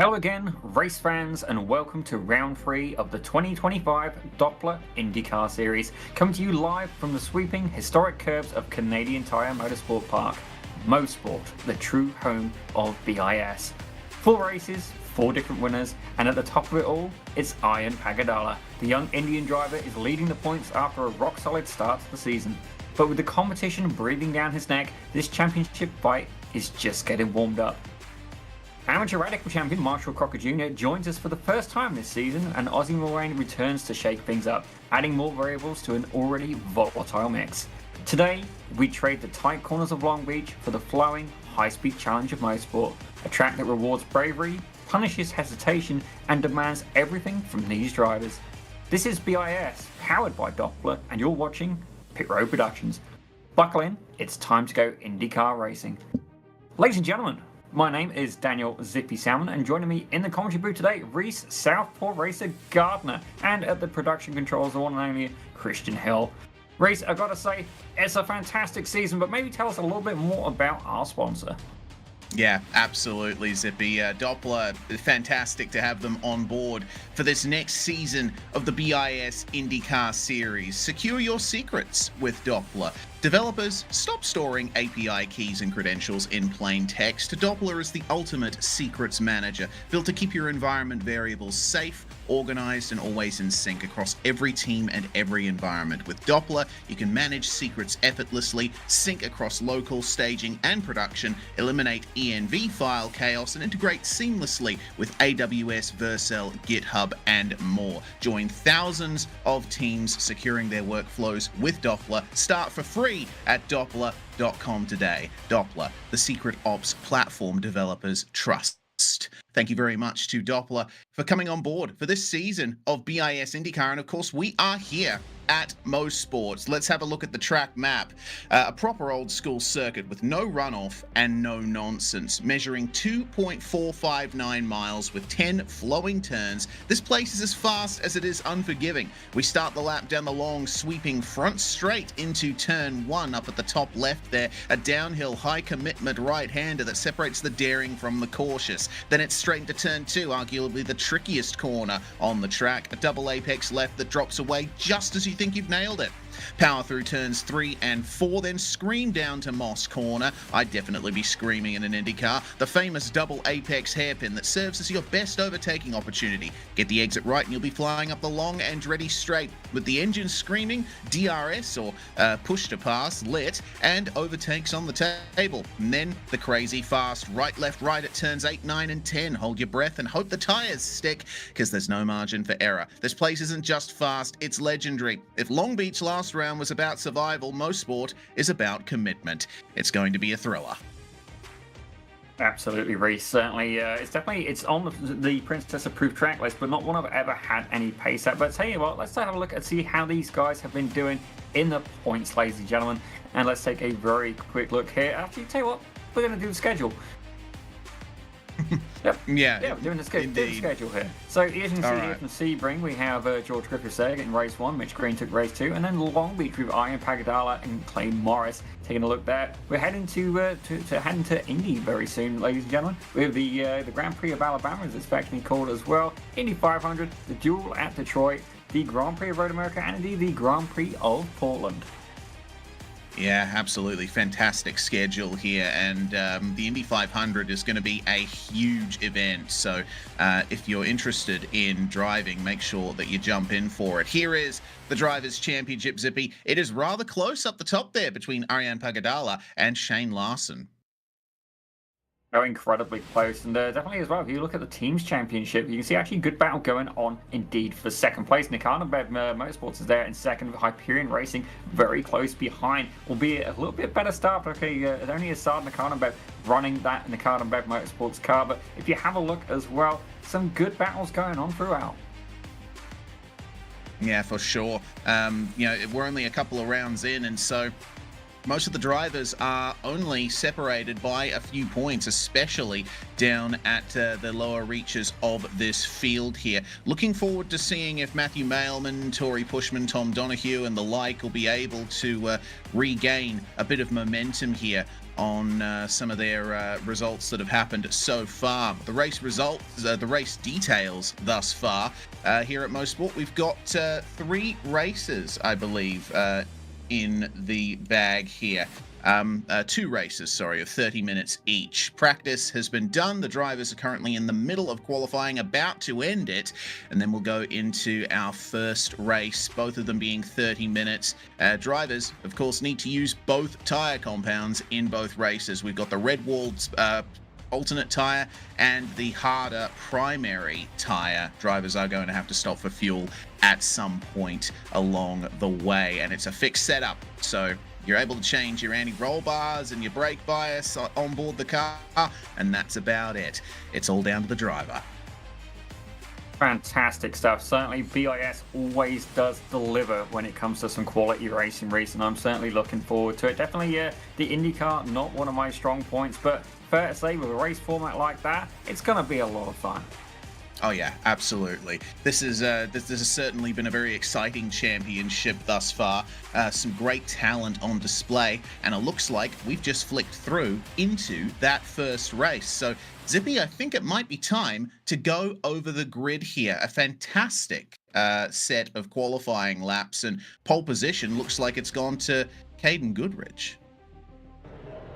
Hello again, race fans, and welcome to round 3 of the 2025 Doppler IndyCar Series, coming to you live from the sweeping, historic curbs of Canadian Tire Motorsport Park, Mosport, the true home of BiS. 4 races, 4 different winners, and at the top of it all, it's Arjan Pagadala. The young Indian driver is leading the points after a rock-solid start to the season. But with the competition breathing down his neck, this championship fight is just getting warmed up. Amateur Radical Champion Marshall Crocker Jr. joins us for the first time this season, and Ozzy Moraine returns to shake things up, adding more variables to an already volatile mix. Today, we trade the tight corners of Long Beach for the flowing, high-speed challenge of Mosport, a track that rewards bravery, punishes hesitation, and demands everything from these drivers. This is BiS, powered by Doppler, and you're watching Pit Road Productions. Buckle in, it's time to go IndyCar racing. Ladies and gentlemen, my name is Daniel Zippy Salmon, and joining me in the commentary booth today, Reese Southpaw Racer Gardner, and at the production controls, the one and only Christian Hill. Reese, I've got to say, it's a fantastic season, but maybe tell us a little bit more about our sponsor. Yeah, absolutely, Zippy. Doppler, fantastic to have them on board for this next season of the BiS IndyCar Series. Secure your secrets with Doppler. Developers, stop storing API keys and credentials in plain text. Doppler is the ultimate secrets manager, built to keep your environment variables safe, organized, and always in sync across every team and every environment. With Doppler, you can manage secrets effortlessly, sync across local, staging, and production, eliminate ENV file chaos, and integrate seamlessly with AWS, Vercel, GitHub, and more. Join thousands of teams securing their workflows with Doppler. Start for free at Doppler.com today. Doppler, the secret ops platform developers trust. Thank you very much to Doppler for coming on board for this season of BiS IndyCar. And of course, we are here at Mosport. Let's have a look at the track map. A proper old school circuit with no runoff and no nonsense, measuring 2.459 miles with 10 flowing turns. This place is as fast as it is unforgiving. We start the lap down the long, sweeping front straight into turn 1 up at the top left there. A downhill, high commitment right-hander that separates the daring from the cautious. Then it's straight into turn 2, arguably the trickiest corner on the track. A double apex left that drops away just as you think you've nailed it. Power through turns 3 and 4, then scream down to Moss Corner. I'd definitely be screaming in an IndyCar. The famous double apex hairpin that serves as your best overtaking opportunity. Get the exit right and you'll be flying up the long Andretti straight with the engine screaming, DRS or push to pass lit, and overtakes on the table. And then the crazy fast right, left, right at turns 8, 9, and 10. Hold your breath and hope the tires stick, because there's no margin for error. This place isn't just fast, it's legendary. If Long Beach last round was about survival, Mosport is about commitment. It's going to be a thriller. Absolutely, Reese. Certainly, it's on the Princess approved track list, but not one I've ever had any pace at. But tell you what, let's have a look and see how these guys have been doing in the points, ladies and gentlemen. And let's take a very quick look here. Actually, tell you what, we're going to do the schedule. Yep. Yeah, we're doing the schedule here. So as you can see here from Sebring, we have George Griffiths there in race 1, Mitch Green took race 2, and then Long Beach with Arjan Pagadala and Clay Morris taking a look there. We're heading to Indy very soon, ladies and gentlemen, with the Grand Prix of Alabama, as it's affectionately called as well, Indy 500, the duel at Detroit, the Grand Prix of Road America, and indeed the Grand Prix of Portland. Yeah, absolutely. Fantastic schedule here. And the Indy 500 is going to be a huge event. So if you're interested in driving, make sure that you jump in for it. Here is the Drivers' Championship, Zippy. It is rather close up the top there between Arjan Pagadala and Shane Larson. Oh, incredibly close, and definitely as well, if you look at the Teams Championship, you can see actually a good battle going on indeed for second place. Nikana Bev Motorsports is there in second, with Hyperion Racing very close behind, albeit a little bit better start, but okay, only a start Nikana Bev running that Nikana Bev Motorsports car, but if you have a look as well, some good battles going on throughout. Yeah, for sure. We're only a couple of rounds in, and so most of the drivers are only separated by a few points, especially down at the lower reaches of this field here. Looking forward to seeing if Matthew Mailman, Tory Pushman, Tom Donoghue and the like will be able to regain a bit of momentum here on some of their results that have happened so far. The race results, the race details thus far here at Mosport, we've got 3 races, I believe, in the bag here. 2 races, sorry, of 30 minutes each. Practice has been done. The drivers are currently in the middle of qualifying, about to end it, and then we'll go into our first race, both of them being 30 minutes. Drivers, of course, need to use both tyre compounds in both races. We've got the red-walled alternate tyre and the harder primary tyre. Drivers are going to have to stop for fuel at some point along the way, and it's a fixed setup, so you're able to change your anti-roll bars and your brake bias on board the car, and that's about it. It's all down to the driver. Fantastic stuff. Certainly BiS always does deliver when it comes to some quality racing, and I'm certainly looking forward to it. Definitely the IndyCar, not one of my strong points, but fair to say with a race format like that, it's going to be a lot of fun. Oh yeah, absolutely. This has certainly been a very exciting championship thus far. Some great talent on display, and it looks like we've just flicked through into that first race. So, Zippy, I think it might be time to go over the grid here. A fantastic set of qualifying laps, and pole position looks like it's gone to Caden Goodrich.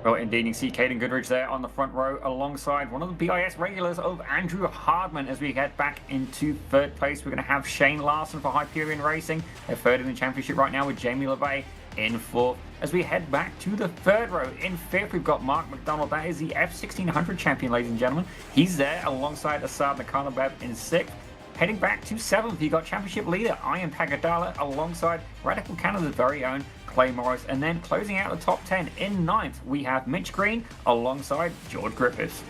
Well, indeed, you can see Caden Goodrich there on the front row alongside one of the BiS regulars of Andrew Hardman. As we head back into 3rd place, we're going to have Shane Larson for Hyperion Racing. They're 3rd in the championship right now with Jamie LeVay in 4th. As we head back to the 3rd row, in 5th, we've got Mark McDonald. That is the F1600 champion, ladies and gentlemen. He's there alongside Assad Nakanobev in 6th. Heading back to 7th, you got championship leader Ian Pagadala alongside Radical Canada's very own Clay Morris. And then closing out the top 10 in 9th, we have Mitch Green alongside George Griffiths.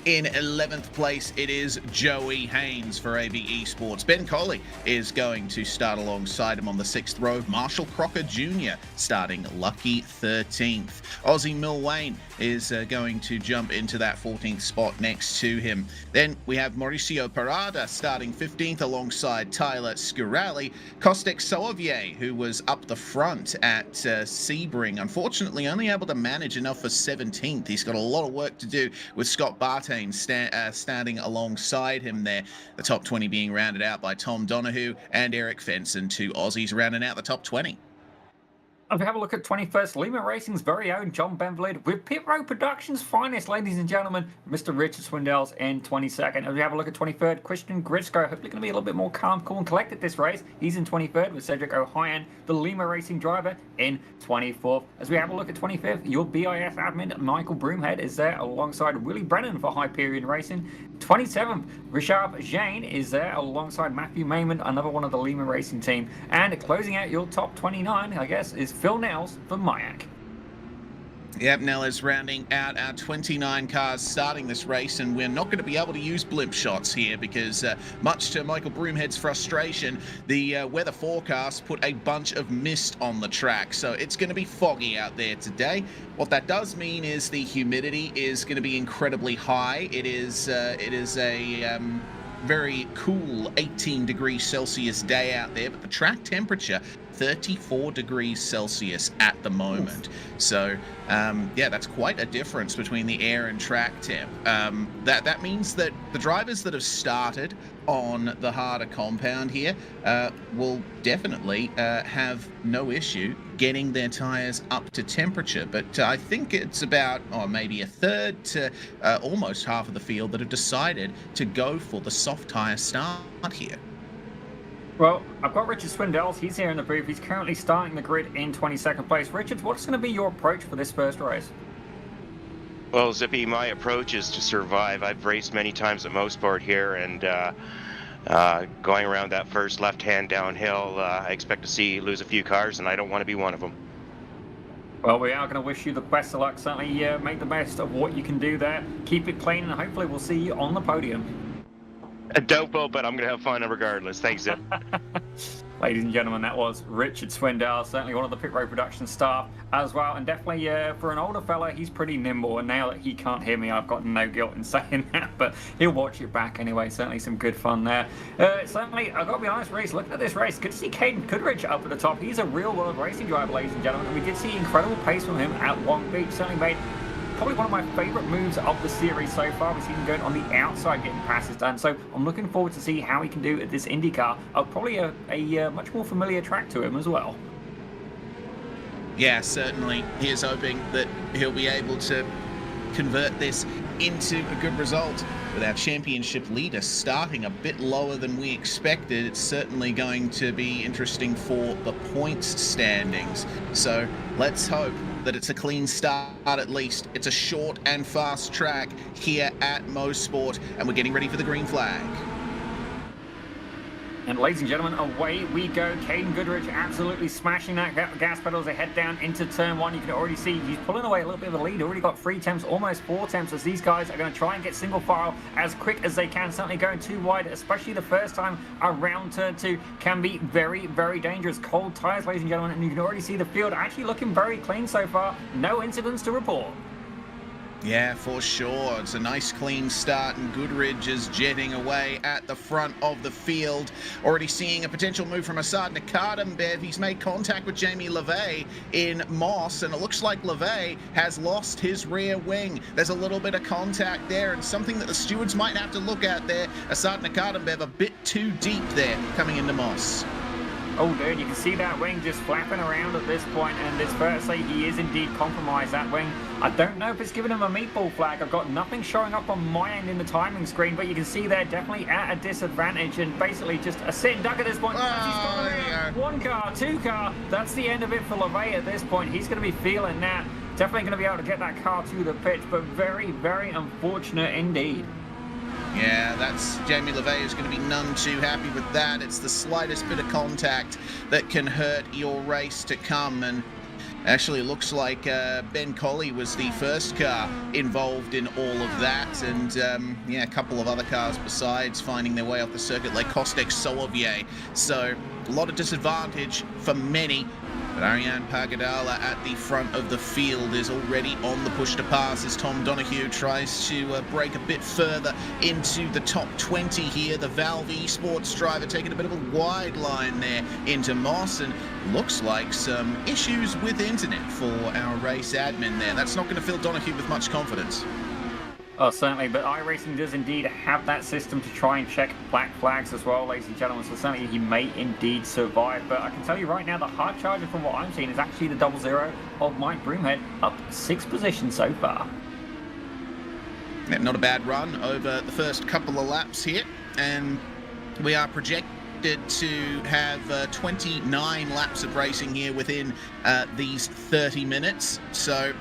In 11th place, it is Joey Haynes for AB Esports. Ben Coley is going to start alongside him on the 6th row. Marshall Crocker Jr. starting lucky 13th. Aussie Mill Wayne is going to jump into that 14th spot next to him. Then we have Mauricio Parada starting 15th alongside Tyler Scurali. Kostek Soavier, who was up the front at Sebring, unfortunately only able to manage enough for 17th. He's got a lot of work to do with Scott Bartain standing alongside him there. The top 20 being rounded out by Tom Donoghue and Eric Fenson, 2 Aussies rounding out the top 20. If we have a look at 21st, Lima Racing's very own John Benvlid with Pit Road Productions' finest, ladies and gentlemen, Mr. Richard Swindells in 22nd. As we have a look at 23rd, Christian Gritsko, hopefully going to be a little bit more calm, cool, and collected this race. He's in 23rd with Cedric O'Hyan, the Lima Racing driver, in 24th. As we have a look at 25th, your BiS admin, Michael Broomhead, is there alongside Willie Brennan for Hyperion Racing. 27th, Richard Jane is there alongside Matthew Mayman, another one of the Lima Racing team. And closing out your top 29, I guess, is Phil Nels for Mayak. Yep, Nell is rounding out our 29 cars starting this race, and we're not going to be able to use blimp shots here because, much to Michael Broomhead's frustration, the weather forecast put a bunch of mist on the track, so it's going to be foggy out there today. What that does mean is the humidity is going to be incredibly high. It is a very cool 18 degrees Celsius day out there, but the track temperature 34 degrees Celsius at the moment. So yeah, that's quite a difference between the air and track temp. That means that the drivers that have started on the harder compound here will definitely have no issue getting their tires up to temperature. But I think it's about maybe a third to almost half of the field that have decided to go for the soft tire start here. Well, I've got Richard Swindells. He's here in the booth. He's currently starting the grid in 22nd place. Richard, what's going to be your approach for this first race? Well, Zippy, my approach is to survive. I've raced many times at Mosport here, and going around that first left-hand downhill, I expect to lose a few cars, and I don't want to be one of them. Well, we are going to wish you the best of luck. Certainly make the best of what you can do there. Keep it clean, and hopefully we'll see you on the podium. A dopo, but I'm going to have fun regardless. Thanks, Zip. Ladies and gentlemen, that was Richard Swindell, certainly one of the pit road production staff as well, and definitely for an older fella, he's pretty nimble, and now that he can't hear me, I've got no guilt in saying that, but he'll watch it back anyway. Certainly some good fun there. Certainly, I've got to be honest, Reese, looking at this race, good to see Caden Goodrich up at the top. He's a real-world racing driver, ladies and gentlemen, and we did see incredible pace from him at Long Beach. Certainly made probably one of my favourite moves of the series so far. We've seen him going on the outside getting passes done, so I'm looking forward to see how he can do at this IndyCar. Probably a much more familiar track to him as well. Yeah, certainly. Here's hoping that he'll be able to convert this into a good result. With our championship leader starting a bit lower than we expected, it's certainly going to be interesting for the points standings. So let's hope that it's a clean start at least. It's a short and fast track here at Mosport, and we're getting ready for the green flag. And ladies and gentlemen, away we go. Caden Goodrich absolutely smashing that gas pedal as they head down into turn one. You can already see he's pulling away a little bit of the lead. Already got 3 temps, almost 4 temps, as these guys are going to try and get single file as quick as they can. Certainly going too wide, especially the first time around turn 2, can be very, very dangerous. Cold tyres, ladies and gentlemen, and you can already see the field actually looking very clean so far. No incidents to report. Yeah, for sure. It's a nice clean start, and Goodrich is jetting away at the front of the field. Already seeing a potential move from Assad Nakadambev. He's made contact with Jamie LeVay in Moss, and it looks like LeVay has lost his rear wing. There's a little bit of contact there, and something that the stewards might have to look at there. Assad Nakadambev a bit too deep there coming into Moss. Oh, dude, you can see that wing just flapping around at this point, and it's fair to say he is indeed compromised, that wing. I don't know if it's given him a meatball flag. I've got nothing showing up on my end in the timing screen, but you can see they're definitely at a disadvantage, and basically just a sit and duck at this point. Yeah. 1 car, 2 car, that's the end of it for LeVay at this point. He's going to be feeling that. Definitely going to be able to get that car to the pitch, but very, very unfortunate indeed. Yeah, that's Jamie LeVay is going to be none too happy with that. It's the slightest bit of contact that can hurt your race to come. And actually, it looks like Ben Colley was the first car involved in all of that. And yeah, a couple of other cars besides finding their way off the circuit, like Kostek Soloviev. So a lot of disadvantage for many. But Ariane Pagadala at the front of the field is already on the push to pass as Tom Donoghue tries to break a bit further into the top 20 here. The Valve Esports driver taking a bit of a wide line there into Moss, and looks like some issues with internet for our race admin there. That's not going to fill Donoghue with much confidence. Oh, certainly, but iRacing does indeed have that system to try and check black flags as well, ladies and gentlemen, so certainly he may indeed survive. But I can tell you right now, the hard charger from what I'm seeing is actually the 00 of Mike Broomhead, up 6 positions so far. Yeah, not a bad run over the first couple of laps here, and we are projected to have 29 laps of racing here within these 30 minutes, so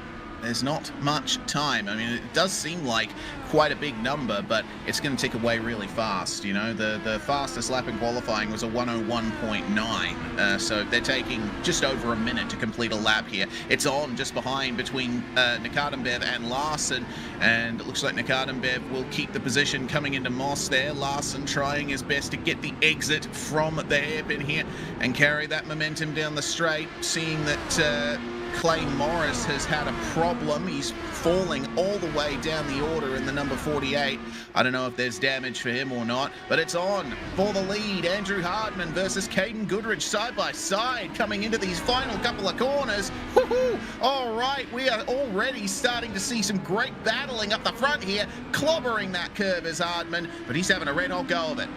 there's not much time. I mean, it does seem like quite a big number, but it's going to tick away really fast. You know, the fastest lap in qualifying was a 101.9, so they're taking just over a minute to complete a lap here. It's on just behind between Nakadambev and Larson, and it looks like Nakadambev will keep the position coming into Moss there. Larson trying his best to get the exit from the hairpin here and carry that momentum down the straight, seeing that Clay Morris has had a problem. He's falling all the way down the order in the number 48. I don't know if there's damage for him or not, but it's on for the lead. Andrew Hardman versus Caden Goodrich side by side coming into these final couple of corners. Woohoo! All right, we are already starting to see some great battling up the front here. Clobbering that curve is Hardman, but he's having a red hot go of it.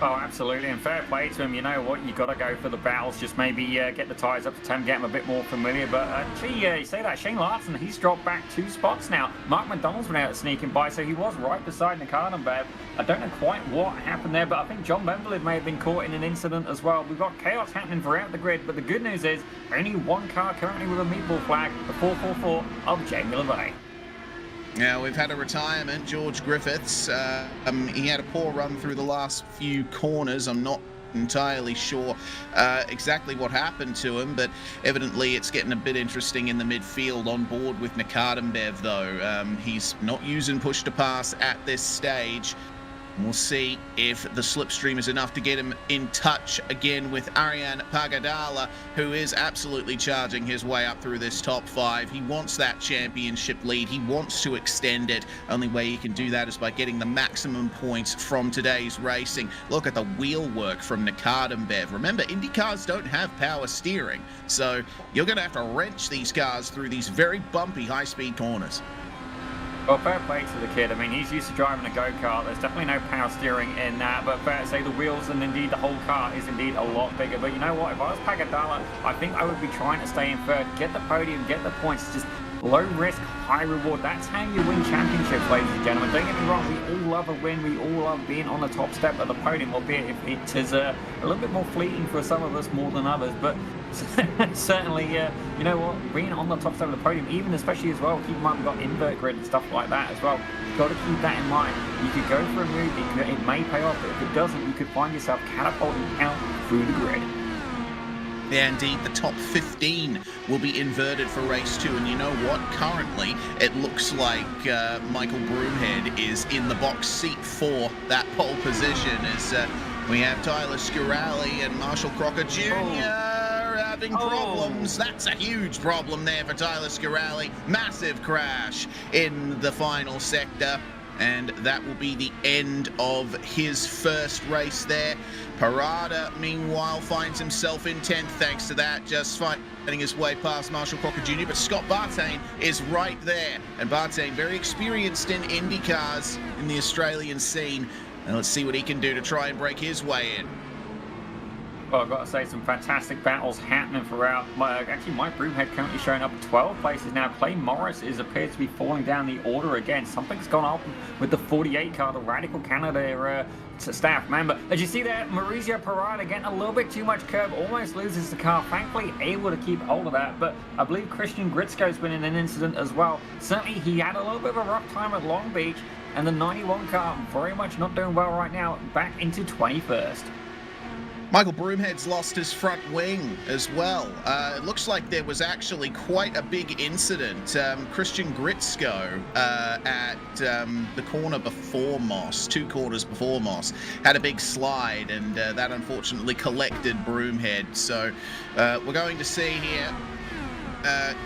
Oh, absolutely, and fair play to him. You know what, you got to go for the battles, just maybe get the tyres up to 10, get him a bit more familiar. But actually, you say that, Shane Larson, he's dropped back 2 spots now. Mark McDonald's been out sneaking by, so he was right beside Nakadambev. I don't know quite what happened there, but I think John Benvelid may have been caught in an incident as well. We've got chaos happening throughout the grid, but the good news is only 1 car currently with a meatball flag, the 444 of Jamie LeVay. Now, we've had a retirement, George Griffiths. He had a poor run through the last few corners. I'm not entirely sure exactly what happened to him, but evidently it's getting a bit interesting in the midfield on board with Nakadambev, though. He's not using push to pass at this stage. We'll see if the slipstream is enough to get him in touch again with Arian Pagadala, who is absolutely charging his way up through this top 5. He wants that championship lead. He wants to extend it. Only way he can do that is by getting the maximum points from today's racing. Look at the wheel work from Nakad and Bev. Remember, Indy cars don't have power steering, so you're going to have to wrench these cars through these very bumpy high-speed corners. Well, fair play to the kid. I mean, he's used to driving a go-kart. There's definitely no power steering in that, but fair to say the wheels and indeed the whole car is indeed a lot bigger. But you know what? If I was Pagadala, I think I would be trying to stay in third, get the podium, get the points, just low risk, high reward. That's how you win championships, ladies and gentlemen. Don't get me wrong, we all love a win. We all love being on the top step of the podium, albeit if it is a little bit more fleeting for some of us more than others. But certainly, you know what, being on the top step of the podium, even especially as well, keep in mind we've got invert grid and stuff like that as well. You've got to keep that in mind. You could go for a move, it may pay off, but if it doesn't, you could find yourself catapulting out through the grid. Yeah, indeed, the top 15 will be inverted for race 2, and you know what? Currently, it looks like Michael Broomhead is in the box seat for that pole position as we have Tyler Scaralli and Marshall Crocker Jr. having problems. That's a huge problem there for Tyler Scaralli. Massive crash in the final sector. And that will be the end of his first race there. Parada, meanwhile, finds himself in 10th thanks to that, just fighting his way past Marshall Crocker Jr., but Scott Bartain is right there. And Bartain, very experienced in Indy cars in the Australian scene. And let's see what he can do to try and break his way in. Well, I've got to say, some fantastic battles happening throughout. Actually, Mike Broomhead currently showing up 12 places now. Clay Morris appears to be falling down the order again. Something's gone up with the 48 car, the Radical Canada staff member. As you see there, Maurizio Parada getting a little bit too much curb, almost loses the car. Thankfully, able to keep hold of that. But I believe Christian Gritsko's been in an incident as well. Certainly, he had a little bit of a rough time at Long Beach. And the 91 car, very much not doing well right now, back into 21st. Michael Broomhead's lost his front wing as well. It looks like there was actually quite a big incident. Christian Gritsko at the corner before Moss, 2 corners before Moss, had a big slide, and that unfortunately collected Broomhead. So we're going to see here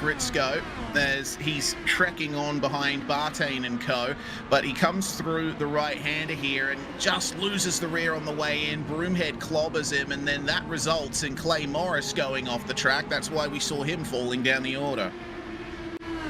Gritsko as he's trekking on behind Bartain and co, but he comes through the right-hander here and just loses the rear on the way in. Broomhead clobbers him, and then that results in Clay Morris going off the track. That's why we saw him falling down the order.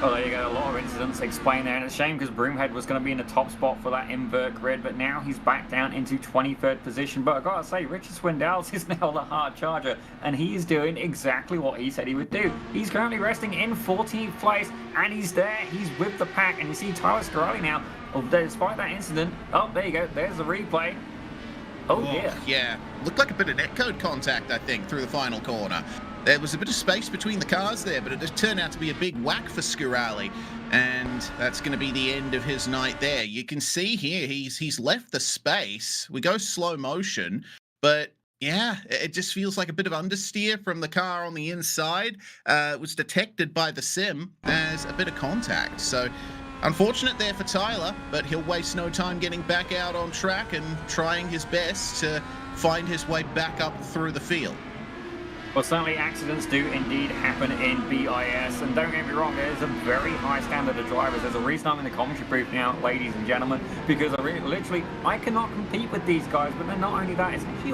Oh, there you go. A lot of incidents explained there, and it's a shame because Broomhead was going to be in the top spot for that invert grid, but now he's back down into 23rd position. But I've got to say, Richard Swindells is now the hard charger, and he is doing exactly what he said he would do. He's currently resting in 14th place, and he's there. He's with the pack, and you see Tyler Scaralli now, despite that incident. Oh, there you go. There's the replay. Oh, dear. Yeah. Looked like a bit of netcode contact, I think, through the final corner. There was a bit of space between the cars there, but it just turned out to be a big whack for Scaralli, and that's going to be the end of his night there. You can see here he's left the space. We go slow motion, but yeah, it just feels like a bit of understeer from the car on the inside. It was detected by the sim as a bit of contact. So unfortunate there for Tyler, but he'll waste no time getting back out on track and trying his best to find his way back up through the field. Well, certainly accidents do indeed happen in BIS, and don't get me wrong, there's a very high standard of drivers. There's a reason I'm in the commentary booth now, ladies and gentlemen, because I cannot compete with these guys. But then not only that, it's actually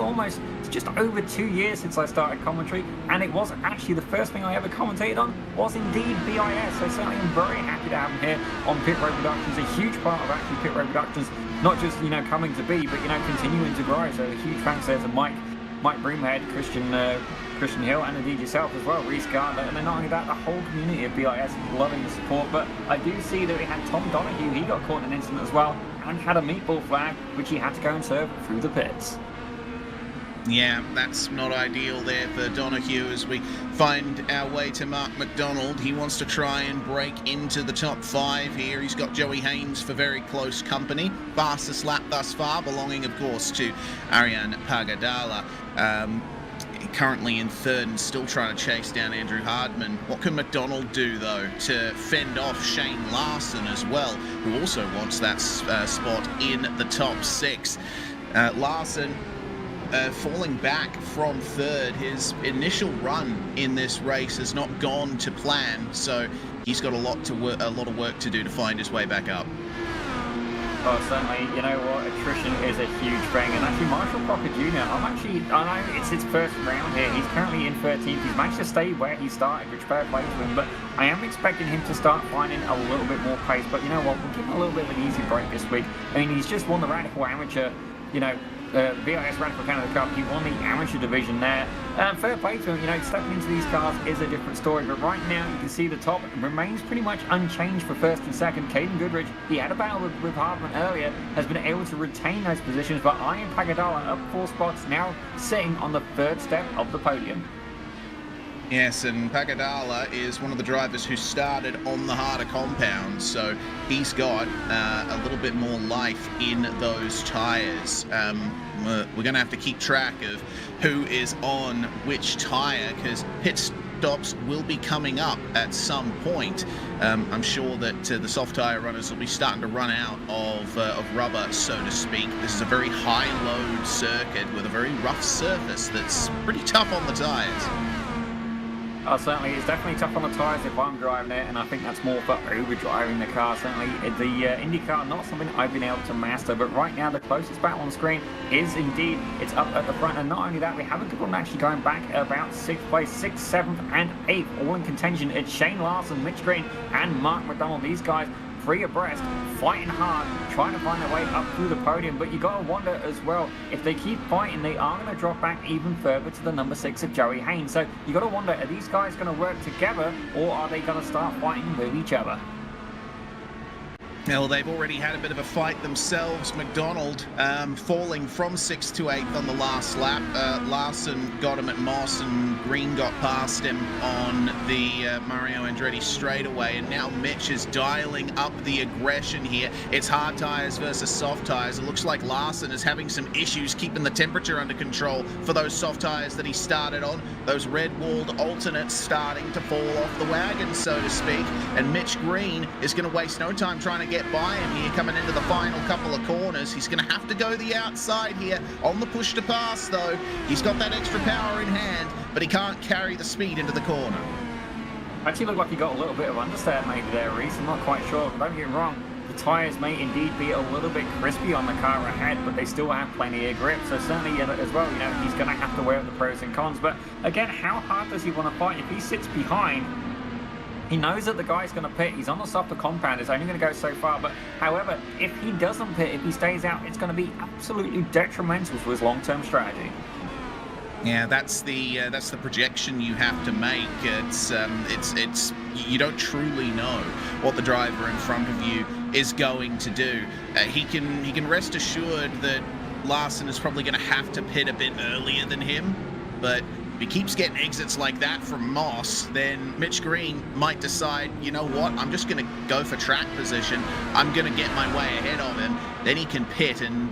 it's just over 2 years since I started commentary, and it was actually the first thing I ever commentated on was indeed BIS. So certainly I'm very happy to have him here on Pit Road Productions, a huge part of actually Pit Road Productions, not just, coming to be, but, continuing to grow. So a huge thanks there to Mike Broomhead, Christian Hill, and indeed yourself as well, Reese Gardner. And then not only that, the whole community of BIS is loving the support. But I do see that we had Tom Donahue, he got caught in an incident as well, and had a meatball flag, which he had to go and serve through the pits. Yeah, that's not ideal there for Donahue as we find our way to Mark McDonald. He wants to try and break into the top 5 here. He's got Joey Haynes for very close company. Fastest lap thus far, belonging, of course, to Arian Pagadala. currently in third and still trying to chase down Andrew Hardman. What can McDonald do, though, to fend off Shane Larson as well, who also wants that spot in the top 6? Larson falling back from third. His initial run in this race has not gone to plan, so he's got a lot of work to do to find his way back up. Oh, certainly. You know what? Attrition is a huge thing. And actually, Marshall Crocker Jr., I know it's his first round here. He's currently in 13th. He's managed to stay where he started, which fair play to him. But I am expecting him to start finding a little bit more pace. But you know what? We'll give him a little bit of an easy break this week. I mean, he's just won the Radical Amateur, BiS Radical Canada Cup. He won the amateur division there. Fair play to him. Stepping into these cars is a different story. But right now, you can see the top remains pretty much unchanged for first and second. Caden Goodrich, he had a battle with Hardman earlier, has been able to retain those positions. But Ian Pagadala up 4 spots, now sitting on the 3rd step of the podium. Yes, and Pagadala is one of the drivers who started on the harder compound, so he's got a little bit more life in those tyres. We're going to have to keep track of who is on which tyre, because pit stops will be coming up at some point. I'm sure that the soft tyre runners will be starting to run out of rubber, so to speak. This is a very high-load circuit with a very rough surface that's pretty tough on the tyres. Certainly, it's definitely tough on the tyres if I'm driving it, and I think that's more for overdriving the car. Certainly, the IndyCar, not something I've been able to master, but right now the closest battle on screen is indeed, it's up at the front, and not only that, we have a good one actually going back about 6th place, 6th, 7th, and 8th, all in contention. It's Shane Larson, Mitch Green, and Mark McDonald. These guys 3 abreast, fighting hard, trying to find their way up through the podium. But you got to wonder as well, if they keep fighting, they are going to drop back even further to the number 6 of Joey Haynes. So you got to wonder, are these guys going to work together, or are they going to start fighting with each other? Well, they've already had a bit of a fight themselves. McDonald falling from 6th to 8th on the last lap. Larson got him at Moss, and Green got past him on the Mario Andretti straightaway. And now Mitch is dialing up the aggression here. It's hard tyres versus soft tyres. It looks like Larson is having some issues keeping the temperature under control for those soft tyres that he started on. Those red-walled alternates starting to fall off the wagon, so to speak. And Mitch Green is going to waste no time trying to get by him here coming into the final couple of corners. He's going to have to go the outside here on the push to pass, though. He's got that extra power in hand, but he can't carry the speed into the corner. Actually looked like he got a little bit of understeer maybe there, Reese. I'm not quite sure. Don't get me wrong, the tyres may indeed be a little bit crispy on the car ahead, but they still have plenty of grip. So certainly as well, he's going to have to weigh up the pros and cons. But again, how hard does he want to fight? If he sits behind, he knows that the guy's going to pit. He's on the softer compound. It's only going to go so far. But however, if he doesn't pit, if he stays out, it's going to be absolutely detrimental to his long-term strategy. Yeah, that's the projection you have to make. It's you don't truly know what the driver in front of you is going to do. He can rest assured that Larson is probably going to have to pit a bit earlier than him, but if he keeps getting exits like that from Moss, then Mitch Green might decide, you know what, I'm just going to go for track position. I'm going to get my way ahead of him. Then he can pit, and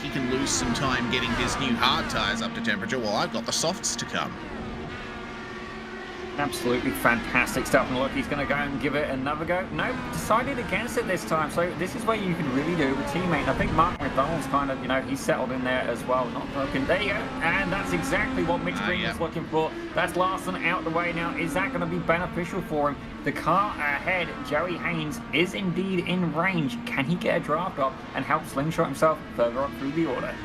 he can lose some time getting his new hard tyres up to temperature while I've got the softs to come. Absolutely fantastic stuff. And look, he's going to go and give it another go. No, decided against it this time. So this is where you can really do it with teammate. I think Mark McDonald's kind of, he's settled in there as well, not broken. There you go. And that's exactly what Mitch Green was looking for. That's Larson out the way now. Is that going to be beneficial for him? The car ahead, Joey Haynes, is indeed in range. Can he get a draft off and help slingshot himself further up through the order?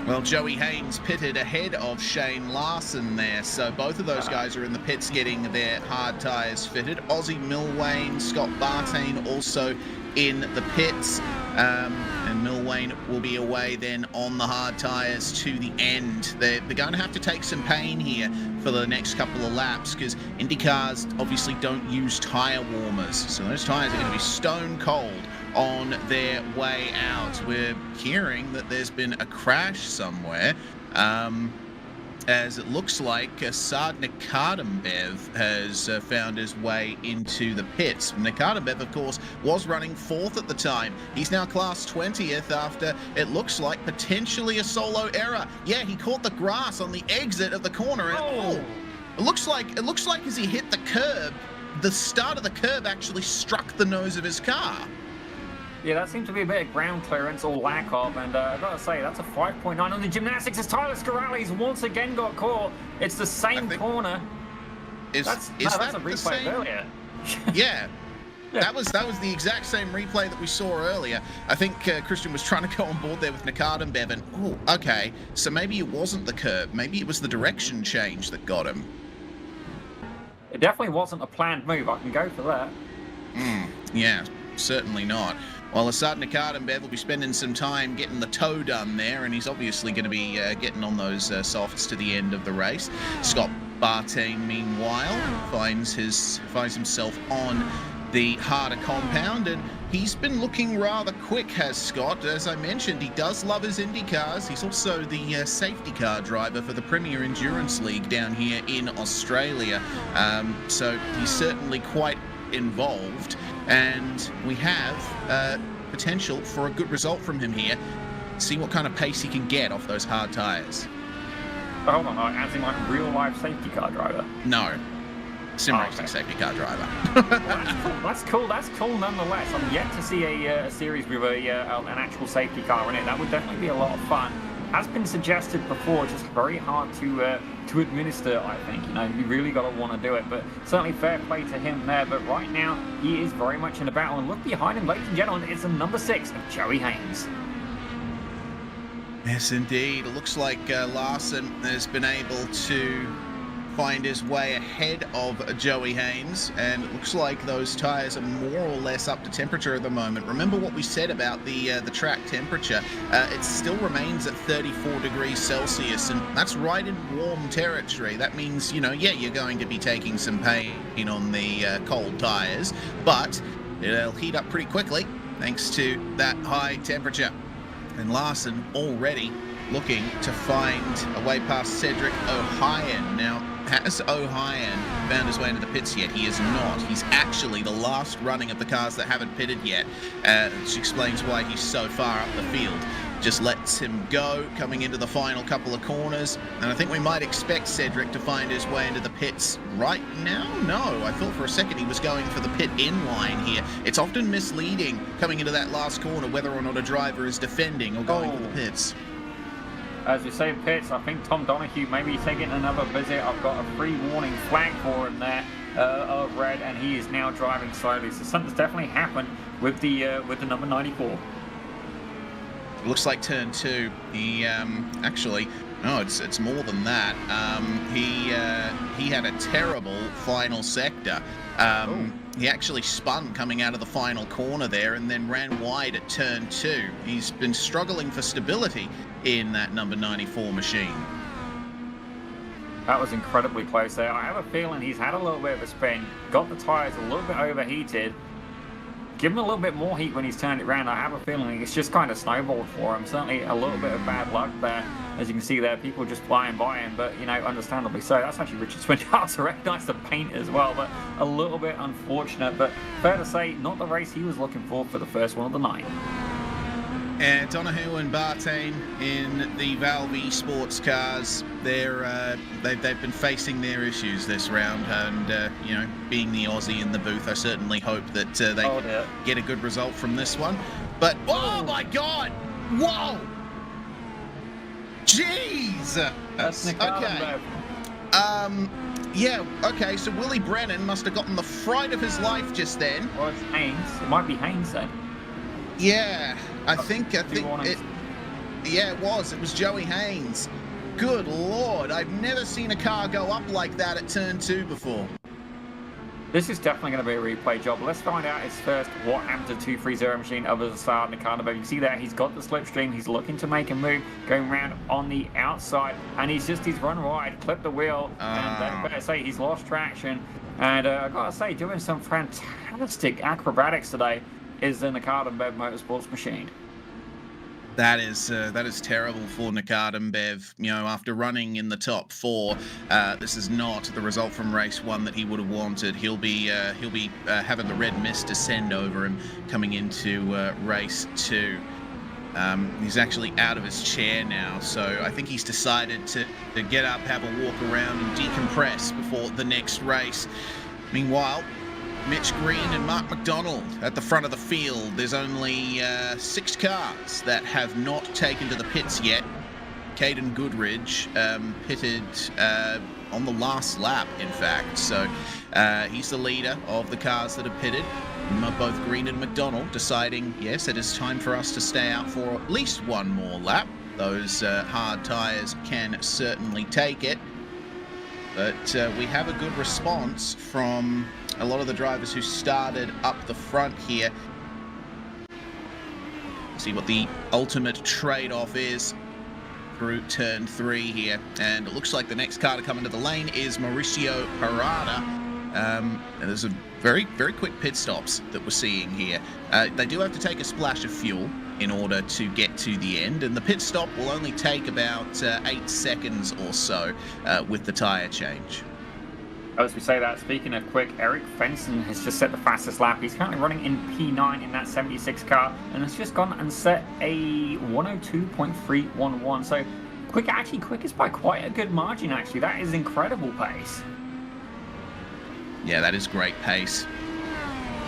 Well, Joey Haynes pitted ahead of Shane Larson there, so both of those guys are in the pits getting their hard tyres fitted. Ozzie Milwane, Scott Bartane also in the pits, and Milwane will be away then on the hard tyres to the end. They're going to have to take some pain here for the next couple of laps, because IndyCars obviously don't use tyre warmers, so those tyres are going to be stone cold on their way out. We're hearing that there's been a crash somewhere. as it looks like Asad Nikardambev has found his way into the pits. Nikardambev, of course, was running 4th at the time. He's now class 20th after it looks like potentially a solo error. Yeah, he caught the grass on the exit of the corner. And, it looks like as he hit the curb, the start of the curb actually struck the nose of his car. Yeah, that seemed to be a bit of ground clearance or lack of, and I've got to say, that's a 5.9 on the gymnastics as Tyler Scaralli's once again got caught. It's the same corner. That's a replay earlier. Yeah. That was the exact same replay that we saw earlier. I think Christian was trying to go on board there with Nikardambev, and okay, so maybe it wasn't the curb, maybe it was the direction change that got him. It definitely wasn't a planned move, I can go for that. Yeah, certainly not. Well, Asad Nikardambev will be spending some time getting the toe done there, and he's obviously going to be getting on those softs to the end of the race. Scott Bartain, meanwhile, finds himself on the harder compound, and he's been looking rather quick, has Scott. As I mentioned, he does love his Indy cars. He's also the safety car driver for the Premier Endurance League down here in Australia. So he's certainly quite involved, and we have potential for a good result from him here. See what kind of pace he can get off those hard tyres. Hold on, as in like a real-life safety car driver? No. Sim racing safety car driver. Well, that's cool nonetheless. I'm yet to see a series with an actual safety car in it. That would definitely be a lot of fun. Has been suggested before, just very hard to administer, I think. You know, you really got to want to do it, but certainly fair play to him there. But right now, he is very much in the battle, and look behind him, ladies and gentlemen, it's the number 6 of Joey Haynes. Yes, indeed. It looks like Larson has been able to find his way ahead of Joey Haynes, and it looks like those tyres are more or less up to temperature at the moment. Remember what we said about the track temperature. It still remains at 34 degrees Celsius, and that's right in warm territory. That means, you know, yeah, you're going to be taking some pain on the cold tyres, but it'll heat up pretty quickly thanks to that high temperature. And Larson already looking to find a way past Cedric O'Hyan. Now, has O'Hyan found his way into the pits yet? He is not. He's actually the last running of the cars that haven't pitted yet, which explains why he's so far up the field. Just lets him go coming into the final couple of corners, and I think we might expect Cedric to find his way into the pits right now. No, I thought for a second he was going for the pit in line here. It's often misleading coming into that last corner whether or not a driver is defending or going for the pits. As we say pits, I think Tom Donahue may be taking another visit. I've got a free warning flag for him there of red, and he is now driving slowly. So something's definitely happened with the number 94. It looks like turn 2. He actually, no, it's more than that. He had a terrible final sector. He actually spun coming out of the final corner there and then ran wide at turn 2. He's been struggling for stability in that number 94 machine. That was incredibly close there. I have a feeling he's had a little bit of a spin, got the tyres a little bit overheated. Give him a little bit more heat when he's turned it around. I have a feeling it's just kind of snowballed for him. Certainly a little bit of bad luck there. As you can see there, people just flying by him, but, you know, understandably so. That's actually Richard Swindell. I recognise the paint as well, but a little bit unfortunate. But fair to say, not the race he was looking for the first one of the night. And Donahue and Bartain in the Valve Esports cars, they've been facing their issues this round, and you know, being the Aussie in the booth, I certainly hope that they get a good result from this one. But oh my God! Whoa! Jeez! That's okay. Yeah, okay, so Willie Brennan must have gotten the fright of his life just then. Well, it's Haynes. It might be Haynes then. Yeah, I think it. Yeah, it was. It was Joey Haynes. Good Lord, I've never seen a car go up like that at turn 2 before. This is definitely going to be a replay job. Let's find out first what happened to the 230 machine of Asad Nikardambev. You can see that he's got the slipstream. He's looking to make a move, going around on the outside, and he's run wide, clipped the wheel, and then better say he's lost traction. And I gotta say, doing some fantastic acrobatics today is the Nikardambev Motorsports machine. That is terrible for Nakata Bev. You know, after running in the top 4, this is not the result from race 1 that he would have wanted. He'll be having the red mist descend over him coming into race 2. He's actually out of his chair now, so I think he's decided to get up, have a walk around, and decompress before the next race. Meanwhile, Mitch Green and Mark McDonald at the front of the field. There's only 6 cars that have not taken to the pits yet. Caden Goodridge pitted on the last lap, in fact. So he's the leader of the cars that have pitted. Both Green and McDonald deciding, yes, it is time for us to stay out for at least one more lap. Those hard tyres can certainly take it. But we have a good response from a lot of the drivers who started up the front here. See what the ultimate trade-off is through turn 3 here. And it looks like the next car to come into the lane is Mauricio Parada. And there's a very, very quick pit stops that we're seeing here. They do have to take a splash of fuel in order to get to the end, and the pit stop will only take about 8 seconds or so with the tyre change. As we say that, speaking of quick, Eric Fenson has just set the fastest lap. He's currently running in P9 in that 76 car, and has just gone and set a 102.311. So quick, actually quickest by quite a good margin, actually. That is incredible pace. Yeah, that is great pace.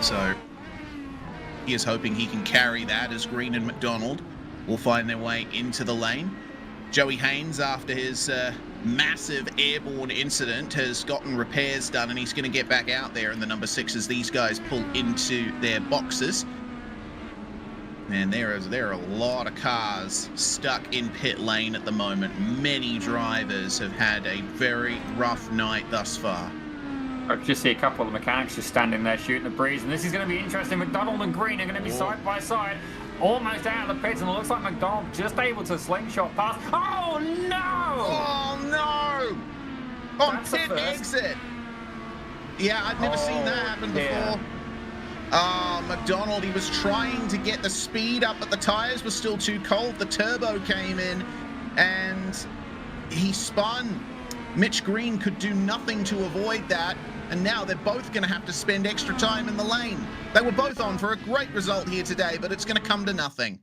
So he is hoping he can carry that as Green and McDonald will find their way into the lane. Joey Haynes, after his massive airborne incident, has gotten repairs done, and he's going to get back out there in the number 6 as these guys pull into their boxes. And there are a lot of cars stuck in pit lane at the moment. Many drivers have had a very rough night thus far. I just see a couple of the mechanics just standing there shooting the breeze, and this is going to be interesting. McDonald and Green are going to be side by side, almost out of the pits, and it looks like McDonald just able to slingshot past. Oh no! Oh no! On pit exit. Yeah, I've never seen that happen before. McDonald, he was trying to get the speed up, but the tyres were still too cold. The turbo came in, and he spun. Mitch Green could do nothing to avoid that, and now they're both going to have to spend extra time in the lane. They were both on for a great result here today, but it's going to come to nothing.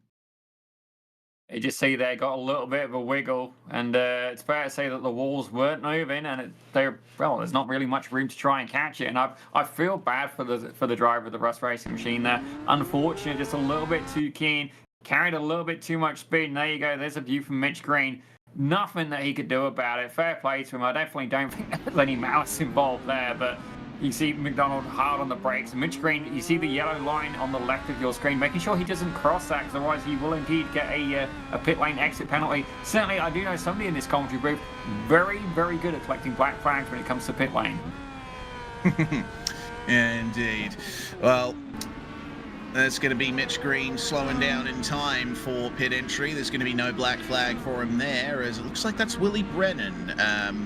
You just see they got a little bit of a wiggle, and it's fair to say that the walls weren't moving, and there's not really much room to try and catch it. And I feel bad for the driver of the Rust Racing machine there. Unfortunately, just a little bit too keen, carried a little bit too much speed, and there you go. There's a view from Mitch Green. Nothing that he could do about it. Fair play to him. I definitely don't think there's any malice involved there, but you see McDonald hard on the brakes. Mitch Green, you see the yellow line on the left of your screen, making sure he doesn't cross that, because otherwise he will indeed get a pit lane exit penalty. Certainly, I do know somebody in this commentary booth very, very good at collecting black flags when it comes to pit lane. Indeed. Well, that's going to be Mitch Green slowing down in time for pit entry. There's going to be no black flag for him there, as it looks like that's Willie Brennan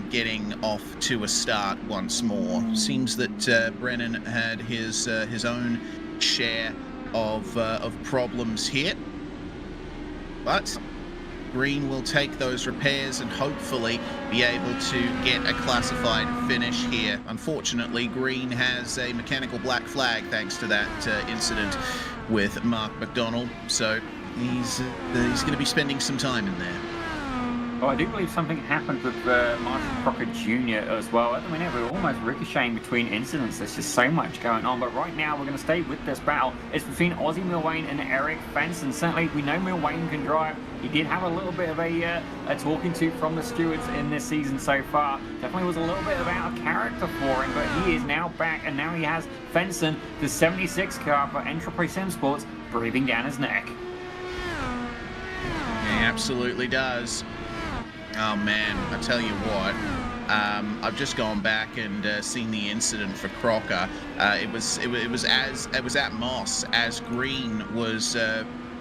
getting off to a start once more. Seems that Brennan had his own share of problems here, but Green will take those repairs and hopefully be able to get a classified finish here. Unfortunately, Green has a mechanical black flag thanks to that incident with Mark McDonald, so he's going to be spending some time in there. Well, I do believe something happened with Martin Crocker Jr. as well. At the minute, we're almost ricocheting between incidents. There's just so much going on. But right now, we're going to stay with this battle. It's between Ozzy Milwain and Eric Fenson. Certainly, we know Milwain can drive. He did have a little bit of a talking to from the stewards in this season so far. Definitely was a little bit of out of character for him, but he is now back, and now he has Fenson, the 76 car for Entropy Sim Sports, breathing down his neck. He absolutely does. Oh man, I tell you what, I've just gone back and seen the incident for Crocker. It was at Moss as Green was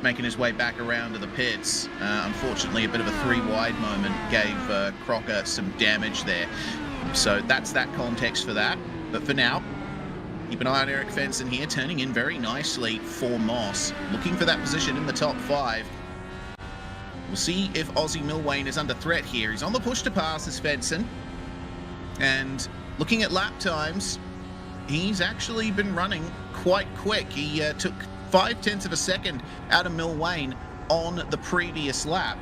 making his way back around to the pits. Unfortunately, a bit of a 3 wide moment gave Crocker some damage there. So that's that context for that. But for now, keep an eye on Eric Fenson here, turning in very nicely for Moss, looking for that position in the top 5. We'll see if Aussie Milwain is under threat here. He's on the push to pass as Svensson. And looking at lap times, he's actually been running quite quick. He took 0.5 of a second out of Milwain on the previous lap.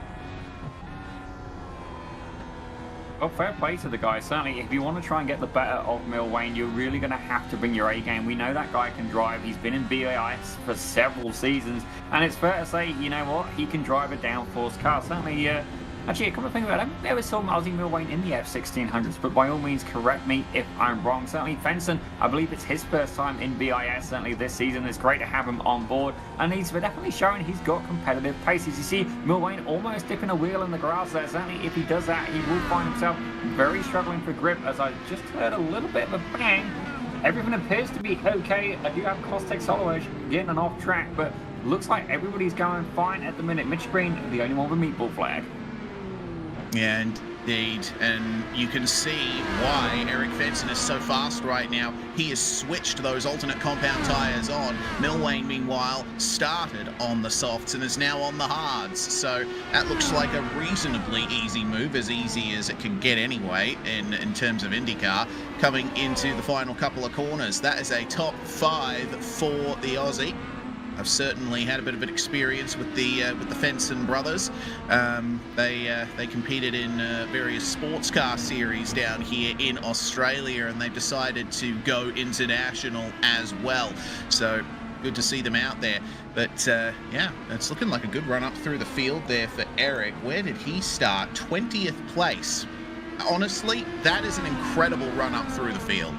Well, fair play to the guy. Certainly, if you want to try and get the better of Milwain, you're really going to have to bring your A game. We know that guy can drive. He's been in BIS for several seasons, and it's fair to say, you know what, he can drive a downforce car. Certainly, actually, a couple of things about him. There was some Aussie Milwain in the F1600s, but by all means, correct me if I'm wrong. Certainly, Fenson, I believe it's his first time in BIS, certainly this season. It's great to have him on board, and he's definitely showing he's got competitive pace. As you see, Milwain almost dipping a wheel in the grass there. Certainly, if he does that, he will find himself very struggling for grip, as I just heard a little bit of a bang. Everything appears to be okay. I do have Costech Solo getting an off track, but looks like everybody's going fine at the minute. Mitch Green, the only one with a meatball flag. Yeah, indeed, and you can see why Eric Fenson is so fast right now. He has switched those alternate compound tyres on. Milwain, meanwhile, started on the softs and is now on the hards. So that looks like a reasonably easy move, as easy as it can get anyway in terms of IndyCar, coming into the final couple of corners. That is a top 5 for the Aussie. I've certainly had a bit of an experience with the Fenson brothers. They competed in various sports car series down here in Australia, and they've decided to go international as well. So good to see them out there. But yeah, it's looking like a good run up through the field there for Eric. Where did he start? 20th place. Honestly, that is an incredible run up through the field.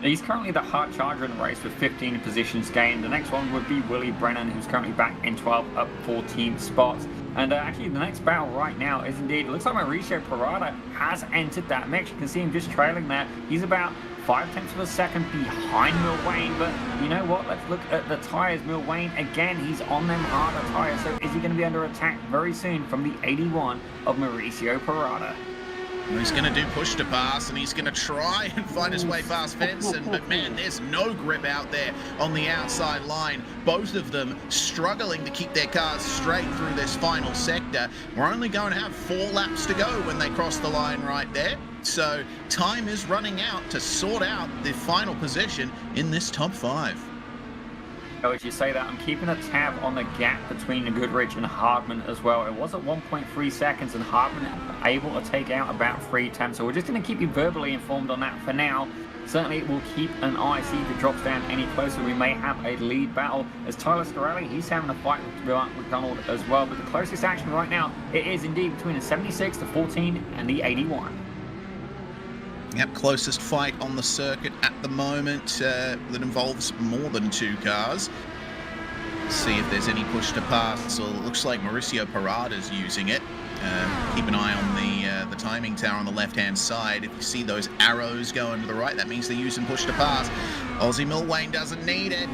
He's currently the hard charger in the race with 15 positions gained. The next one would be Willie Brennan, who's currently back in 12, up 14 spots. And actually, the next battle right now is indeed, it looks like Mauricio Parada has entered that mix. You can see him just trailing there. He's about 0.5 of a second behind Milwain, but you know what? Let's look at the tyres. Milwain, again, he's on them harder tyres. So is he going to be under attack very soon from the 81 of Mauricio Parada? He's going to do push to pass, and he's going to try and find his way past Fenson, but man, there's no grip out there on the outside line. Both of them struggling to keep their cars straight through this final sector. We're only going to have 4 laps to go when they cross the line right there. So time is running out to sort out the final position in this top 5. As you say that, I'm keeping a tab on the gap between Goodrich and Hardman as well. It was at 1.3 seconds, and Hardman able to take out about 3 tenths. So we're just going to keep you verbally informed on that for now. Certainly, we'll keep an eye, see if it drops down any closer. We may have a lead battle. As Tyler Scarelli, he's having a fight with Grant McDonald as well. But the closest action right now, it is indeed between the 76, the 14, and the 81. Yep, closest fight on the circuit at the moment that involves more than 2 cars. See if there's any push to pass. So it looks like Mauricio Parada's using it. Keep an eye on the timing tower on the left-hand side. If you see those arrows going to the right, that means they're using push to pass. Aussie Milwain doesn't need it.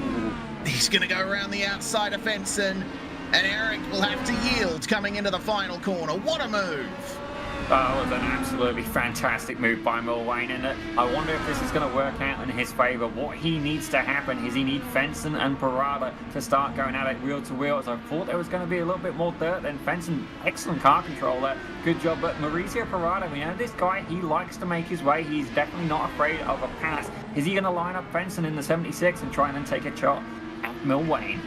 He's going to go around the outside of Fenson, and Eric will have to yield coming into the final corner. What a move! That was an absolutely fantastic move by Milwain, and I wonder if this is going to work out in his favour. What he needs to happen is he needs Fenson and Parada to start going at it wheel to wheel. As I thought there was going to be a little bit more dirt than Fenson. Excellent car control there. Good job. But Mauricio Parada, we know this guy, he likes to make his way. He's definitely not afraid of a pass. Is he going to line up Fenson in the 76 and try and then take a chop at Milwain?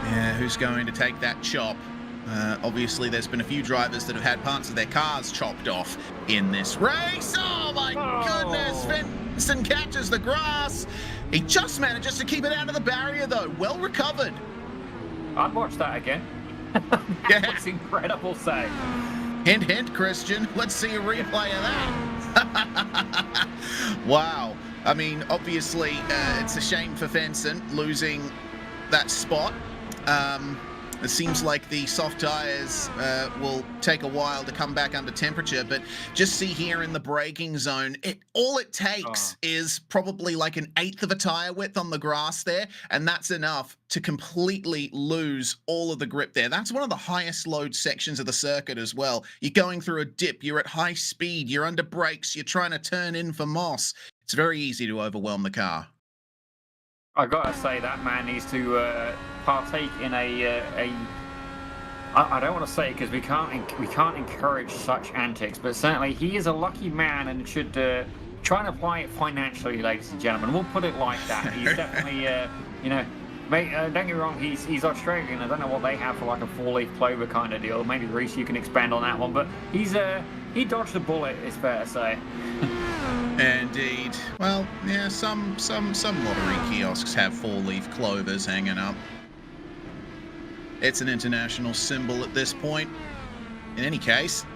Yeah, who's going to take that chop? Obviously, there's been a few drivers that have had parts of their cars chopped off in this race. Oh my goodness! Fenson catches the grass. He just manages to keep it out of the barrier, though. Well recovered. I'd watch that again. Yeah. That's incredible save. Hint, hint, Christian. Let's see a replay of that. Wow. I mean, obviously, it's a shame for Fenson losing that spot. It seems like the soft tyres will take a while to come back under temperature, but just see here in the braking zone, all it takes is probably like 1/8 of a tyre width on the grass there, and that's enough to completely lose all of the grip there. That's one of the highest load sections of the circuit as well. You're going through a dip, you're at high speed, you're under brakes, you're trying to turn in for moss. It's very easy to overwhelm the car. I gotta say that man needs to partake in a I don't want to say because we can't encourage such antics, but certainly he is a lucky man and should try and apply it financially, ladies and gentlemen. We'll put it like that. He's definitely, you know, mate, don't get me wrong, he's Australian. I don't know what they have for like a four-leaf clover kind of deal. Maybe Reese, you can expand on that one, but he dodged a bullet, it's fair to say. Indeed. Well, yeah, some lottery kiosks have four-leaf clovers hanging up. It's an international symbol at this point. In any case,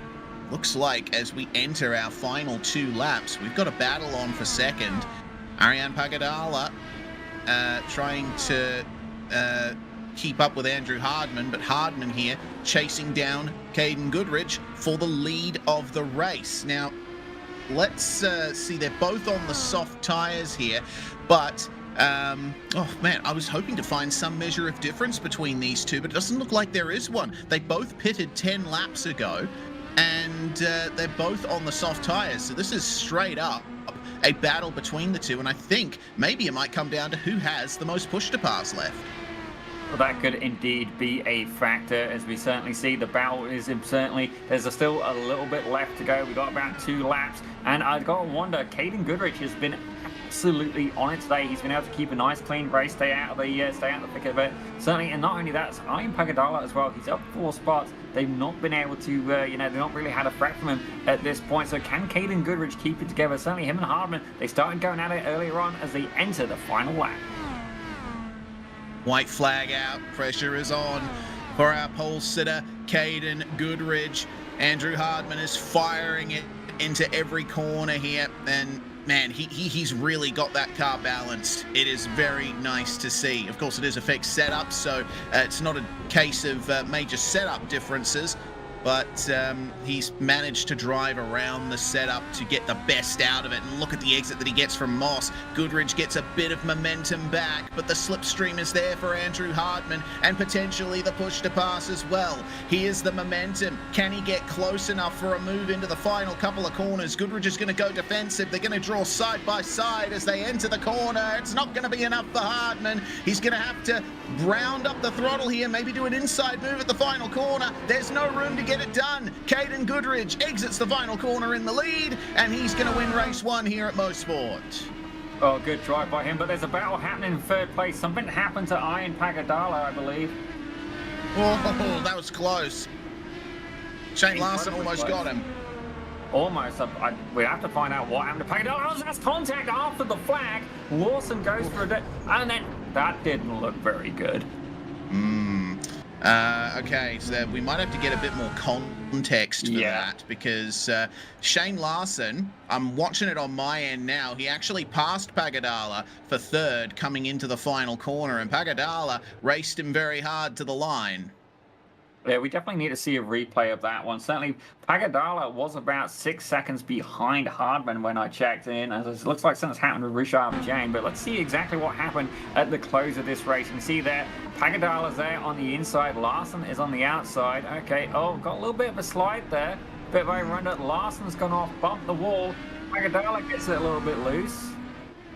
looks like as we enter our final 2 laps, we've got a battle on for second. Ariane Pagadala trying to keep up with Andrew Hardman, but Hardman here chasing down Caden Goodrich for the lead of the race. Now, let's see, they're both on the soft tyres here, but oh man, I was hoping to find some measure of difference between these two, but it doesn't look like there is one. They both pitted 10 laps ago, and they're both on the soft tyres, so this is straight up a battle between the two, and I think maybe it might come down to who has the most push-to-pass left. Well, that could indeed be a factor, as we certainly see the battle is there's still a little bit left to go. We've got about 2 laps, and I've got to wonder, Caden Goodrich has been absolutely on it today. He's been able to keep a nice clean race, stay out of the thick of it. Certainly, and not only that, Ian Pagadala as well. He's up 4 spots. They've not been able to, they've not really had a threat from him at this point. So can Caden Goodrich keep it together? Certainly him and Hardman, they started going at it earlier on as they enter the final lap. White flag out, pressure is on for our pole sitter, Caden Goodrich. Andrew Hardman is firing it into every corner here, and man, he's really got that car balanced. It is very nice to see. Of course, it is a fixed setup, so it's not a case of major setup differences, but he's managed to drive around the setup to get the best out of it. And look at the exit that he gets from Moss. Goodrich gets a bit of momentum back, but the slipstream is there for Andrew Hardman, and potentially the push to pass as well. Here's the momentum. Can he get close enough for a move into the final couple of corners? Goodrich is going to go defensive. They're going to draw side by side as they enter the corner. It's not going to be enough for Hardman. He's going to have to round up the throttle here, maybe do an inside move at the final corner. There's no room to get it done. Caden Goodrich exits the final corner in the lead, and he's going to win race 1 here at Mosport. Oh, good drive by him, but there's a battle happening in 3rd place. Something happened to Ian Pagadala, I believe. Oh, that was close. Shane Larson almost got him. Almost. We have to find out what happened to Pagadala. Oh, that's contact after the flag. Lawson goes for a bit, and then that didn't look very good. Okay, so we might have to get a bit more context for that, because Shane Larson, I'm watching it on my end now, he actually passed Pagadala for 3rd coming into the final corner, and Pagadala raced him very hard to the line. Yeah, we definitely need to see a replay of that one. Certainly, Pagadala was about 6 seconds behind Hardman when I checked in, as it looks like something's happened with Richard Jane. But let's see exactly what happened at the close of this race. You can see there, Pagadala's there on the inside, Larson is on the outside. Okay, oh, got a little bit of a slide there. Bit of a run that Larson's gone off, bumped the wall. Pagadala gets it a little bit loose.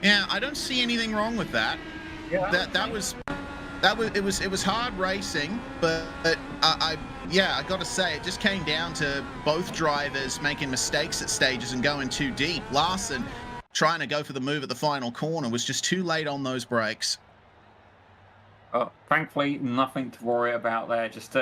Yeah, I don't see anything wrong with that. Yeah, it was hard racing, but I got to say, it just came down to both drivers making mistakes at stages and going too deep. Larson trying to go for the move at the final corner was just too late on those brakes. Oh, thankfully, nothing to worry about there. Just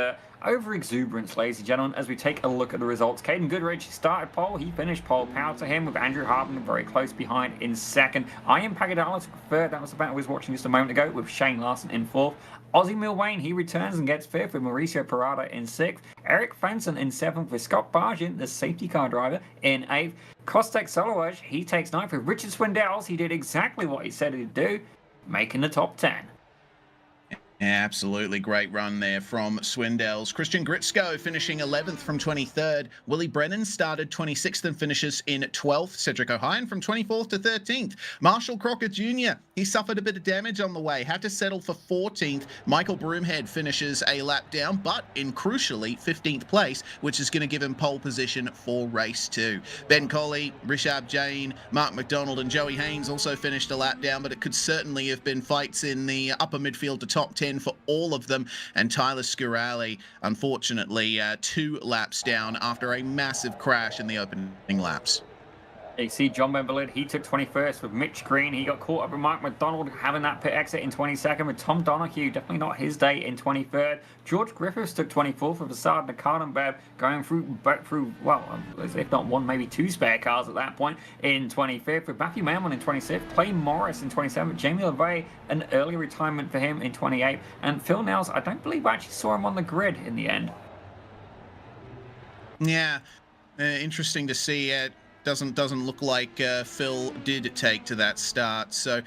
over-exuberance, ladies and gentlemen, as we take a look at the results. Caden Goodrich started pole. He finished pole. Power to him, with Andrew Hardman very close behind in 2nd. Ian Pagadala took 3rd. That was the battle I was watching just a moment ago, with Shane Larson in 4th. Ozzie Milwain, he returns and gets 5th, with Mauricio Parada in 6th. Eric Fenson in 7th, with Scott Bargin, the safety car driver, in 8th. Kostek Solowaj, he takes 9th, with Richard Swindells. He did exactly what he said he'd do, making the top 10. Absolutely great run there from Swindells. Christian Gritsko finishing 11th from 23rd. Willie Brennan started 26th and finishes in 12th. Cedric O'Hine from 24th to 13th. Marshall Crocker Jr., he suffered a bit of damage on the way, had to settle for 14th. Michael Broomhead finishes a lap down, but in crucially 15th place, which is going to give him pole position for race 2. Ben Colley, Rishab Jain, Mark McDonald and Joey Haynes also finished a lap down, but it could certainly have been fights in the upper midfield to top 10 win for all of them. And Tyler Scurali, unfortunately, 2 laps down after a massive crash in the opening laps. You see John Benvalid, he took 21st with Mitch Green. He got caught up with Mark McDonald having that pit exit in 22nd with Tom Donahue. Definitely not his day in 23rd. George Griffiths took 24th with Assad Nakar going through, well, if not one, maybe 2 spare cars at that point in 25th with Matthew Mailman in 26th, Clay Morris in 27th, Jamie LeVay, an early retirement for him in 28th, and Phil Nels, I don't believe I actually saw him on the grid in the end. Yeah, interesting to see. Doesn't look like Phil did take to that start. So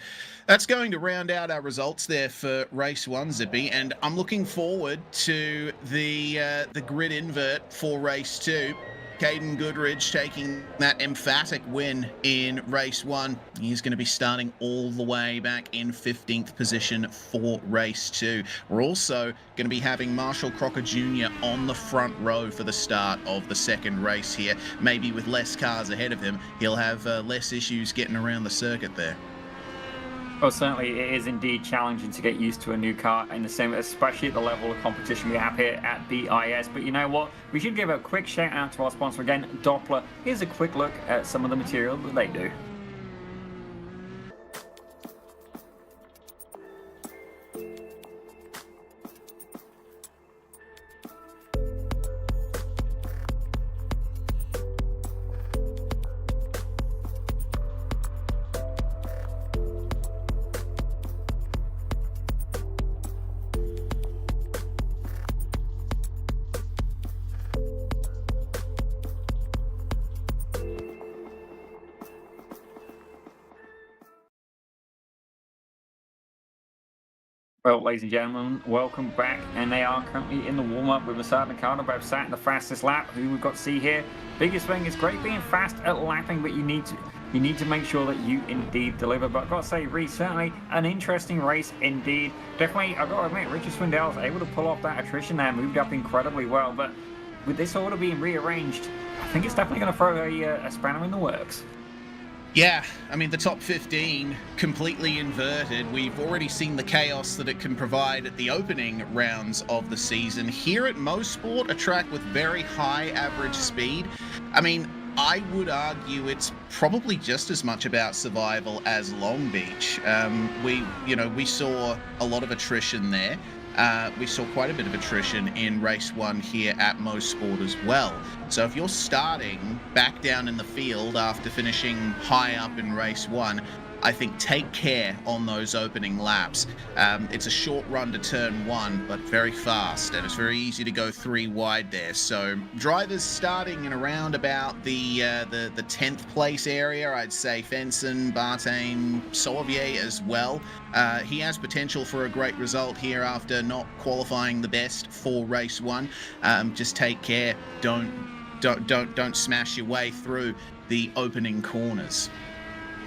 that's going to round out our results there for race 1, Zippy. And I'm looking forward to the grid invert for race 2. Caden Goodridge taking that emphatic win in race 1. He's going to be starting all the way back in 15th position for race 2. We're also going to be having Marshall Crocker Jr. on the front row for the start of the second race here. Maybe with less cars ahead of him, he'll have less issues getting around the circuit there. Well, certainly it is indeed challenging to get used to a new car in the sim, especially at the level of competition we have here at BIS. But you know what? We should give a quick shout out to our sponsor again, Doppler. Here's a quick look at some of the material that they do. Well, ladies and gentlemen, welcome back, and they are currently in the warm-up with Assad Nakar, both sat in the fastest lap. Who we've got to see here? Biggest thing, it's great being fast at lapping, but you need to make sure that you indeed deliver. But I've got to say, Reece, certainly an interesting race indeed. Definitely, I've got to admit, Richard Swindell was able to pull off that attrition there, moved up incredibly well. But with this order being rearranged, I think it's definitely going to throw a spanner in the works. Yeah, I mean, the top 15 completely inverted. We've already seen the chaos that it can provide at the opening rounds of the season. Here at Mosport, a track with very high average speed, I mean, I would argue it's probably just as much about survival as Long Beach. We saw a lot of attrition there. We saw quite a bit of attrition in race 1 here at Mosport as well. So if you're starting back down in the field after finishing high up in race 1, I think take care on those opening laps. It's a short run to turn 1, but very fast, and it's very easy to go 3 wide there. So drivers starting in around about the 10th place area, I'd say Fenson, Bartain, Sauvier as well. He has potential for a great result here after not qualifying the best for race 1. Just take care. Don't smash your way through the opening corners.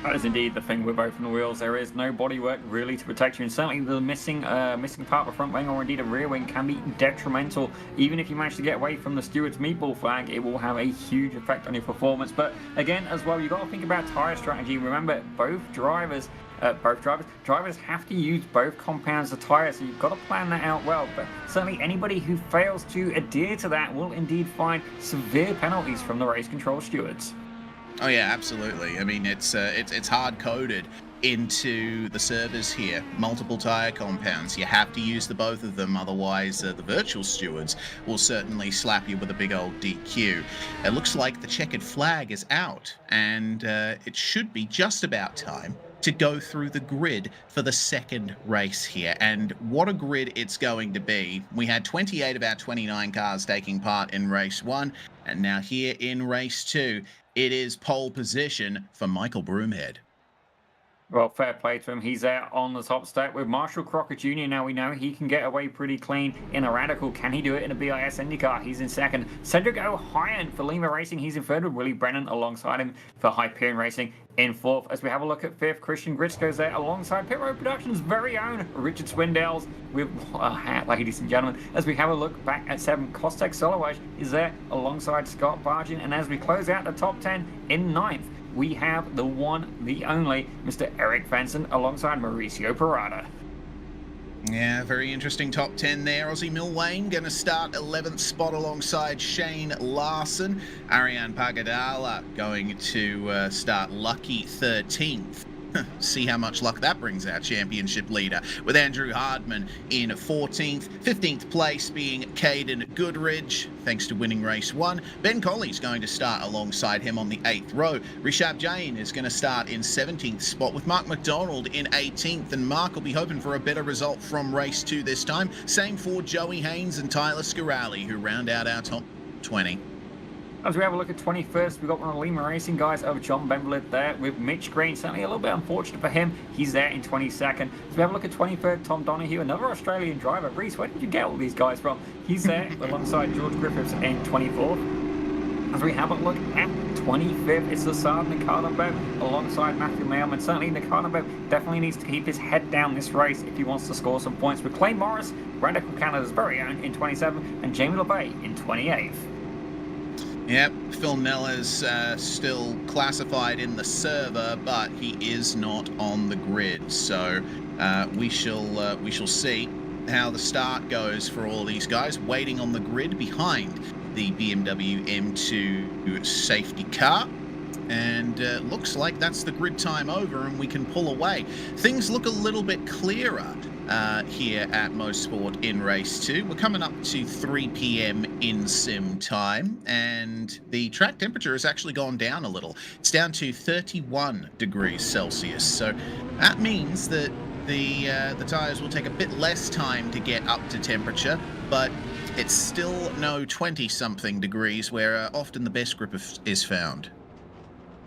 That is indeed the thing with open wheels. There is no bodywork really to protect you, and certainly the missing part of the front wing or indeed a rear wing can be detrimental. Even if you manage to get away from the steward's meatball flag, it will have a huge effect on your performance. But again, as well, you've got to think about tyre strategy. Remember, drivers have to use both compounds of tyres, so you've got to plan that out well. But certainly anybody who fails to adhere to that will indeed find severe penalties from the race control stewards. Oh yeah, absolutely. I mean, it's hard coded into the servers here. Multiple tire compounds. You have to use the both of them, otherwise the virtual stewards will certainly slap you with a big old DQ. It looks like the checkered flag is out, and it should be just about time to go through the grid for the second race here. And what a grid it's going to be. We had 28 of our 29 cars taking part in race 1, and now here in race 2, it is pole position for Michael Broomhead. Well, fair play to him. He's there on the top step with Marshall Crocker Jr. Now we know he can get away pretty clean in a Radical. Can he do it in a BiS Indycar? He's in second. Cedric O'Hyan for Lima Racing. He's in third with Willie Brennan alongside him for Hyperion Racing in fourth. As we have a look at fifth, Christian Gritzko's there alongside Pit Road Productions' very own Richard Swindell's with a hat, ladies and gentlemen. As we have a look back at seventh, Kostek Solowaj is there alongside Scott Bargin. And as we close out the top 10 in ninth, we have the one, the only, Mr. Eric Fenson alongside Mauricio Parada. Yeah, very interesting top 10 there. Aussie Milwayne going to start 11th spot alongside Shane Larson. Ariane Pagadala going to start lucky 13th. See how much luck that brings our championship leader, with Andrew Hardman in 14th. 15th place being Caden Goodridge, thanks to winning race 1. Ben Colley's going to start alongside him on the 8th row. Rishabh Jain is going to start in 17th spot, with Mark McDonald in 18th, and Mark will be hoping for a better result from race 2 this time. Same for Joey Haynes and Tyler Scarali, who round out our top 20. As we have a look at 21st, we've got one of the Lima Racing guys over John Bemblett there with Mitch Green. Certainly a little bit unfortunate for him. He's there in 22nd. As we have a look at 23rd, Tom Donoghue, another Australian driver. Reese, where did you get all these guys from? He's there alongside George Griffiths in 24th. As we have a look at 25th, it's Lassard Nicardo alongside Matthew Mailman. Certainly Nicardo definitely needs to keep his head down this race if he wants to score some points, with Clay Morris, Radical Canada's very own, in 27th, and Jamie LeBay in 28th. Yep, Phil Neller's still classified in the server, but he is not on the grid. So we shall see how the start goes for all these guys waiting on the grid behind the BMW M2 safety car. And looks like that's the grid time over, and we can pull away. Things look a little bit clearer here at Mosport in race 2. We're coming up to 3 p.m. in sim time, and the track temperature has actually gone down a little. It's down to 31 degrees Celsius. So that means that the tyres will take a bit less time to get up to temperature, but it's still no 20-something degrees where often the best grip is found.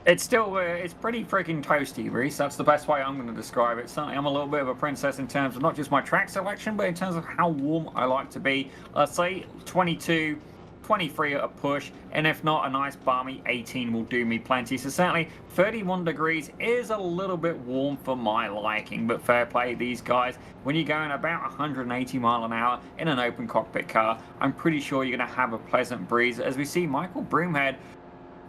It's still, it's pretty freaking toasty, Reese. That's the best way I'm going to describe it. Certainly, I'm a little bit of a princess in terms of not just my track selection, but in terms of how warm I like to be. Let's say 22, 23 at a push, and if not, a nice balmy 18 will do me plenty. So certainly, 31 degrees is a little bit warm for my liking, but fair play these guys. When you're going about 180 mile an hour in an open cockpit car, I'm pretty sure you're going to have a pleasant breeze. As we see Michael Broomhead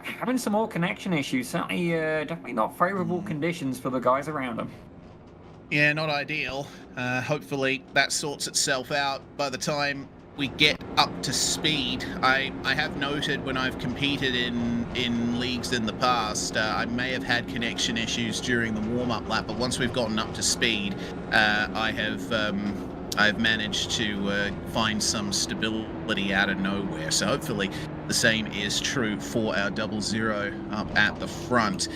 having some more connection issues. Certainly, definitely not favourable conditions for the guys around him. Yeah, not ideal. Hopefully that sorts itself out by the time we get up to speed. I have noted when I've competed in leagues in the past, I may have had connection issues during the warm-up lap, but once we've gotten up to speed, I've managed to find some stability out of nowhere. So hopefully the same is true for our 00 up at the front.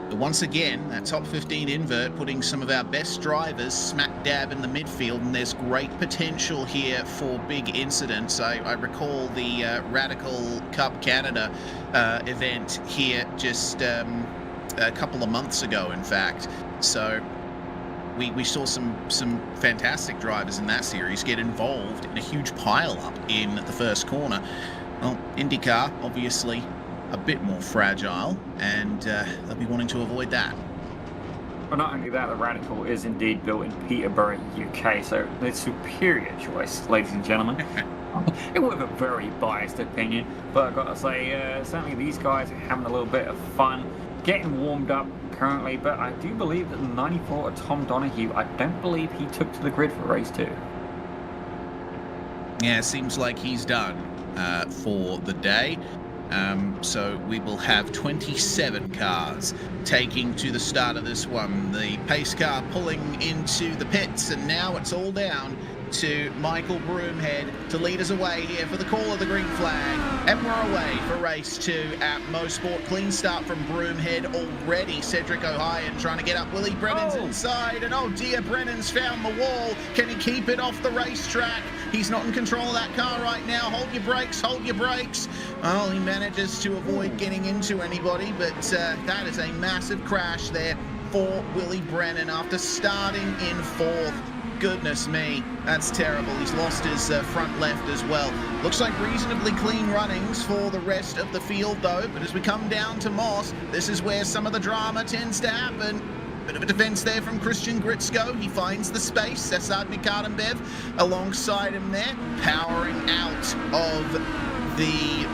But once again, that top 15 invert putting some of our best drivers smack dab in the midfield, and there's great potential here for big incidents. I recall the Radical Cup Canada event here just a couple of months ago, in fact. So we saw some fantastic drivers in that series get involved in a huge pile-up in the first corner. Well, IndyCar, obviously, a bit more fragile, and they'll be wanting to avoid that. But not only that, the Radical is indeed built in Peterborough, UK, so the superior choice, ladies and gentlemen. It was a very biased opinion, but I've got to say, certainly these guys are having a little bit of fun, getting warmed up currently, but I do believe that the 94 of Tom Donoghue, I don't believe he took to the grid for race 2. Yeah, seems like he's done for the day. So we will have 27 cars taking to the start of this one. The pace car pulling into the pits, and now it's all down to Michael Broomhead to lead us away here for the call of the green flag. And we're away for race 2 at Mosport. Clean start from Broomhead already. Cedric O'Hyan trying to get up. Willie Brennan's inside, and oh dear, Brennan's found the wall. Can he keep it off the racetrack? He's not in control of that car right now. Hold your brakes, hold your brakes. Well, he manages to avoid getting into anybody, but that is a massive crash there for Willie Brennan after starting in 4th. Goodness me, that's terrible. He's lost his front left as well. Looks like reasonably clean runnings for the rest of the field though, but as we come down to Moss, this is where some of the drama tends to happen. Bit of a defence there from Christian Gritsko. He finds the space. Cesar Nicardenbev alongside him there, powering out of the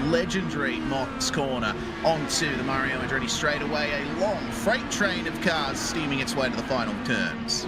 legendary Moss corner onto the Mario Andretti straightaway. A long freight train of cars steaming its way to the final turns.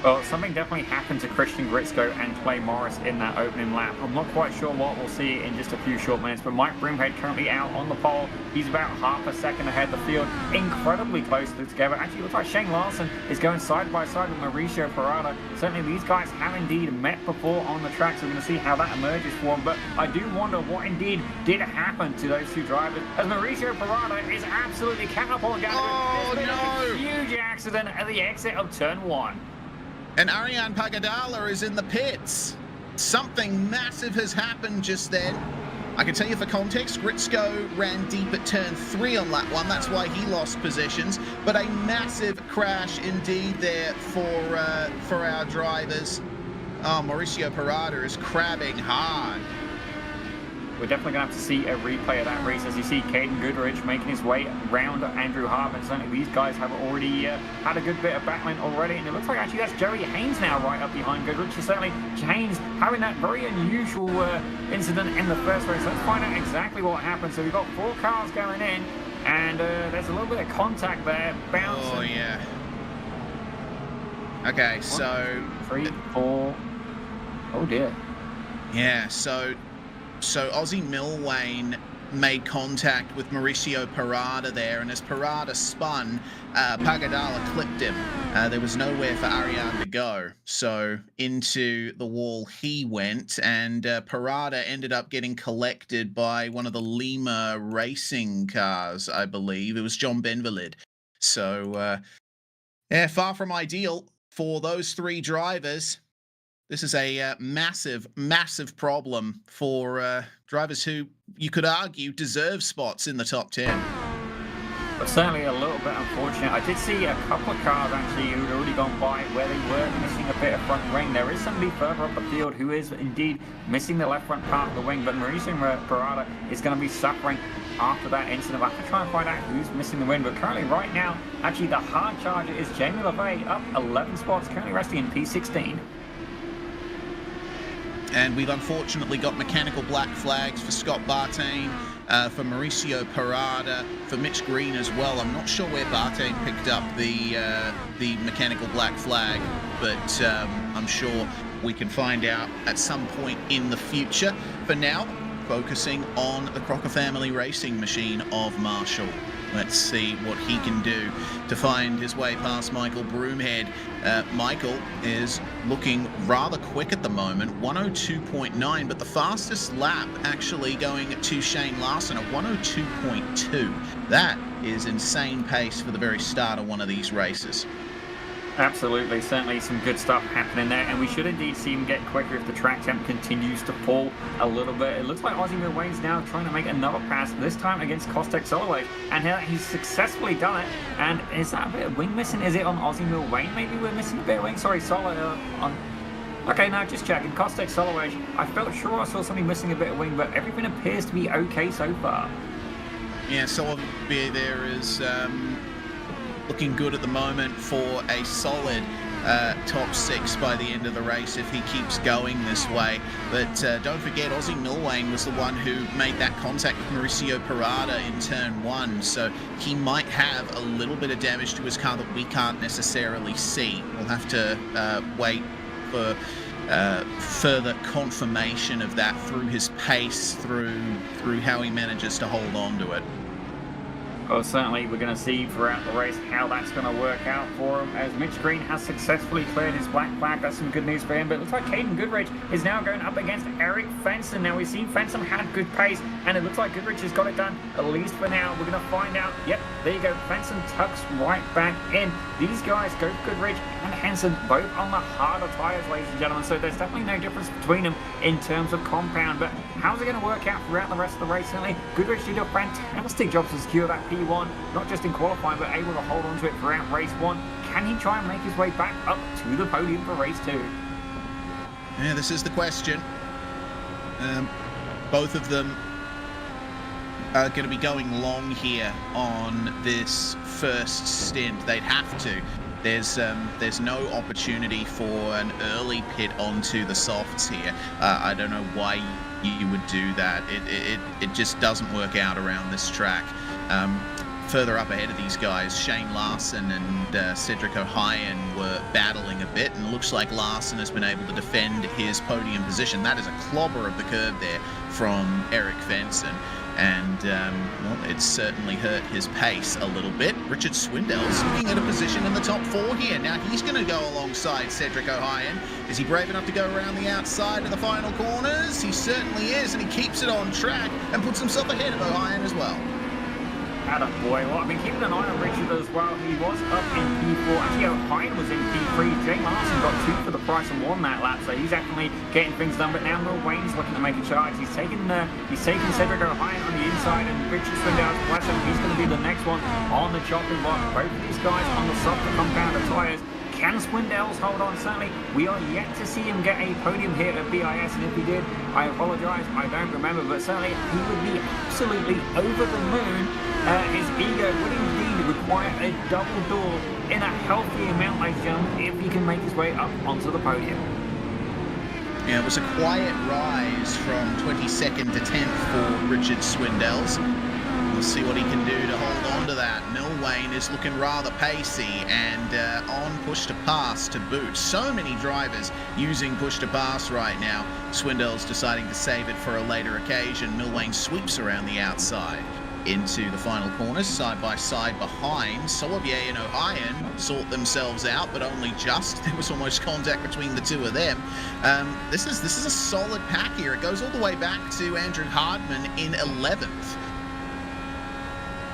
Well, something definitely happened to Christian Gritzko and Clay Morris in that opening lap. I'm not quite sure what we'll see in just a few short minutes, but Mike Broomhead currently out on the pole. He's about half a second ahead of the field, incredibly close together. Actually, it looks like Shane Larson is going side by side with Mauricio Parada. Certainly, these guys have indeed met before on the track, so we're going to see how that emerges for them. But I do wonder what indeed did happen to those two drivers, as Mauricio Parada is absolutely catapulted. Oh, There's been no! a huge accident at the exit of turn 1. And Ariane Pagadala is in the pits. Something massive has happened just then. I can tell you for context, Gritzko ran deep at turn 3 on lap 1. That's why he lost positions. But a massive crash indeed there for our drivers. Oh, Mauricio Parada is crabbing hard. We're definitely going to have to see a replay of that race as you see Caden Goodrich making his way round Andrew Harvin. Certainly these guys have already had a good bit of battling already, and it looks like actually that's Joey Haynes now right up behind Goodrich. Certainly Haynes having that very unusual incident in the first race. Let's find out exactly what happened. So we've got 4 cars going in, and there's a little bit of contact there, bouncing. Oh, yeah. Okay, 1, so... 2, 3, 4. Oh, dear. Yeah, so Aussie Milwane made contact with Mauricio Parada there, and as Parada spun, Pagadala clipped him. There was nowhere for Ariane to go, so into the wall he went, and Parada ended up getting collected by one of the Lima racing cars, I believe. It was John Benvalid. So, yeah, far from ideal for those 3 drivers. This is a massive, massive problem for drivers who, you could argue, deserve spots in the top 10. But certainly a little bit unfortunate. I did see a couple of cars actually who had already gone by where they were missing a bit of front wing. There is somebody further up the field who is indeed missing the left front part of the wing, but Mauricio Parada is going to be suffering after that incident. I have to try and find out who's missing the wing, but currently right now, actually the hard charger is Jamie LeVay, up 11 spots, currently resting in P16. And we've unfortunately got mechanical black flags for Scott Bartain, for Mauricio Parada, for Mitch Green as well. I'm not sure where Bartain picked up the mechanical black flag, but I'm sure we can find out at some point in the future. For now, focusing on the Crocker family racing machine of Marshall. Let's see what he can do to find his way past Michael Broomhead. Michael is looking rather quick at the moment, 102.9, but the fastest lap actually going to Shane Larson at 102.2. That is insane pace for the very start of one of these races. Absolutely, certainly some good stuff happening there, and we should indeed see him get quicker if the track temp continues to fall a little bit. It looks like Aussie Milwane's now trying to make another pass, this time against Kostek Soloway, and he's successfully done it. And is that a bit of wing missing? Is it on Aussie Milwane? Maybe we're missing a bit of wing. Sorry, Soloway on... Okay, now just checking. Kostek Soloway, I felt sure I saw something missing a bit of wing, but everything appears to be okay so far. Yeah, Soloway there is... looking good at the moment for a solid top 6 by the end of the race if he keeps going this way. But don't forget, Aussie Milwane was the one who made that contact with Mauricio Parada in turn 1, so he might have a little bit of damage to his car that we can't necessarily see. We'll have to wait for further confirmation of that through his pace, through how he manages to hold on to it. Well, certainly we're going to see throughout the race how that's going to work out for him, as Mitch Green has successfully cleared his black flag. That's some good news for him, but it looks like Caden Goodrich is now going up against Eric Fenson. Now, we've seen Fenson had good pace, and it looks like Goodrich has got it done, at least for now. We're going to find out. Yep, there you go. Fenson tucks right back in. These guys, go Goodrich and Hansen, both on the harder tyres, ladies and gentlemen, so there's definitely no difference between them in terms of compound, but how's it going to work out throughout the rest of the race? Certainly, Goodrich did a fantastic job to secure that P1, not just in qualifying, but able to hold on to it throughout race 1. Can he try and make his way back up to the podium for race 2? Yeah, this is the question. Both of them are going to be going long here on this first stint. They'd have to. There's no opportunity for an early pit onto the softs here. I don't know why you would do that. It just doesn't work out around this track. further up ahead of these guys, Shane Larson and Cedric O'Hyan were battling a bit, and it looks like Larson has been able to defend his podium position. That is a clobber of the curb there from Eric Fenson, and well, it's certainly hurt his pace a little bit. Richard Swindell's looking at a position in the top 4 here. Now he's going to go alongside Cedric O'Hyan. Is he brave enough to go around the outside of the final corners? He certainly is, and he keeps it on track and puts himself ahead of O'Hyan as well. Attaboy. Well, I've been keeping an eye on Richard as well. He was up in P4. Actually, O'Hyan was in P3. Jay Larson got 2 for the price and 1 that lap, so he's definitely getting things done. But now Will Wayne's looking to make a charge. He's taking Cedric O'Hyan on the inside, and Richard Swindell's bless him. He's going to be the next one on the chopping block. Both of these guys on the softer compounder tyres. Can Swindell's hold on? Certainly, we are yet to see him get a podium here at BiS, and if he did, I apologise, I don't remember, but certainly he would be absolutely over the moon. His ego would indeed require a double door in a healthy amount, ladies and gentlemen, if he can make his way up onto the podium. Yeah, it was a quiet rise from 22nd to 10th for Richard Swindell's. We'll see what he can do to hold on to that. Milwayne is looking rather pacey and on push to pass to boot. So many drivers using push to pass right now. Swindell's deciding to save it for a later occasion. Milwayne sweeps around the outside into the final corners, side by side behind. Solivier and O'Hyan sort themselves out, but only just. There was almost contact between the two of them. This is a solid pack here. It goes all the way back to Andrew Hardman in 11th.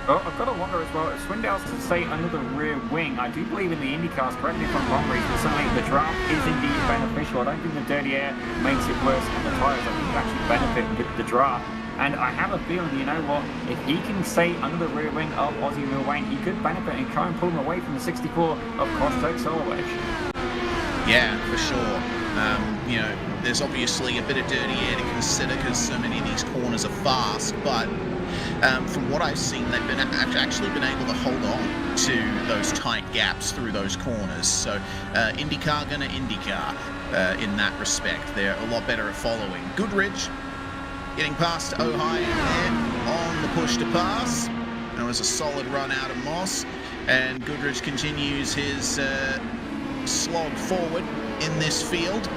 Well, I've got to wonder as well, if Swindell's to stay under the rear wing, I do believe in the IndyCars, correct me if I'm wrong, but certainly the draft is indeed beneficial. I don't think the dirty air makes it worse on the tyres. I think it actually benefit with the draft. And I have a feeling, you know what, if he can stay under the rear wing of Ozzy Milwayne, he could benefit and try and pull him away from the 64 of Crosstoke Soloway. Yeah, for sure. You know, there's obviously a bit of dirty air to consider because so many of these corners are fast, but from what I've seen, they've actually been able to hold on to those tight gaps through those corners. So IndyCar gonna IndyCar in that respect. They're a lot better at following. Goodridge getting past O'Hyan there on the push to pass. That was a solid run out of Moss, and Goodridge continues his slog forward in this field.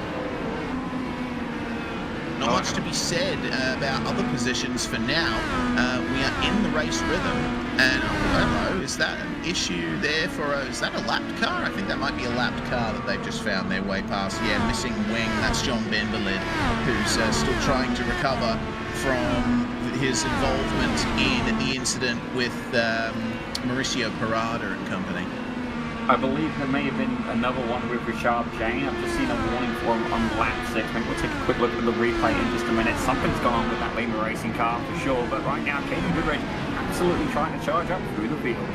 Not much to be said about other positions for now. We are in the race rhythm, and I don't know, is that an issue there for is that a lapped car? I think that might be a lapped car that they've just found their way past. Yeah, missing wing, that's John Benberlid, who's still trying to recover from his involvement in the incident with Mauricio Parada and company. I believe there may have been another one with Richard Jane. I've just seen a warning for him on lap 6. Maybe we'll take a quick look at the replay in just a minute. Something's gone on with that Lima racing car for sure, but right now, Caden Goodridge absolutely trying to charge up through the field.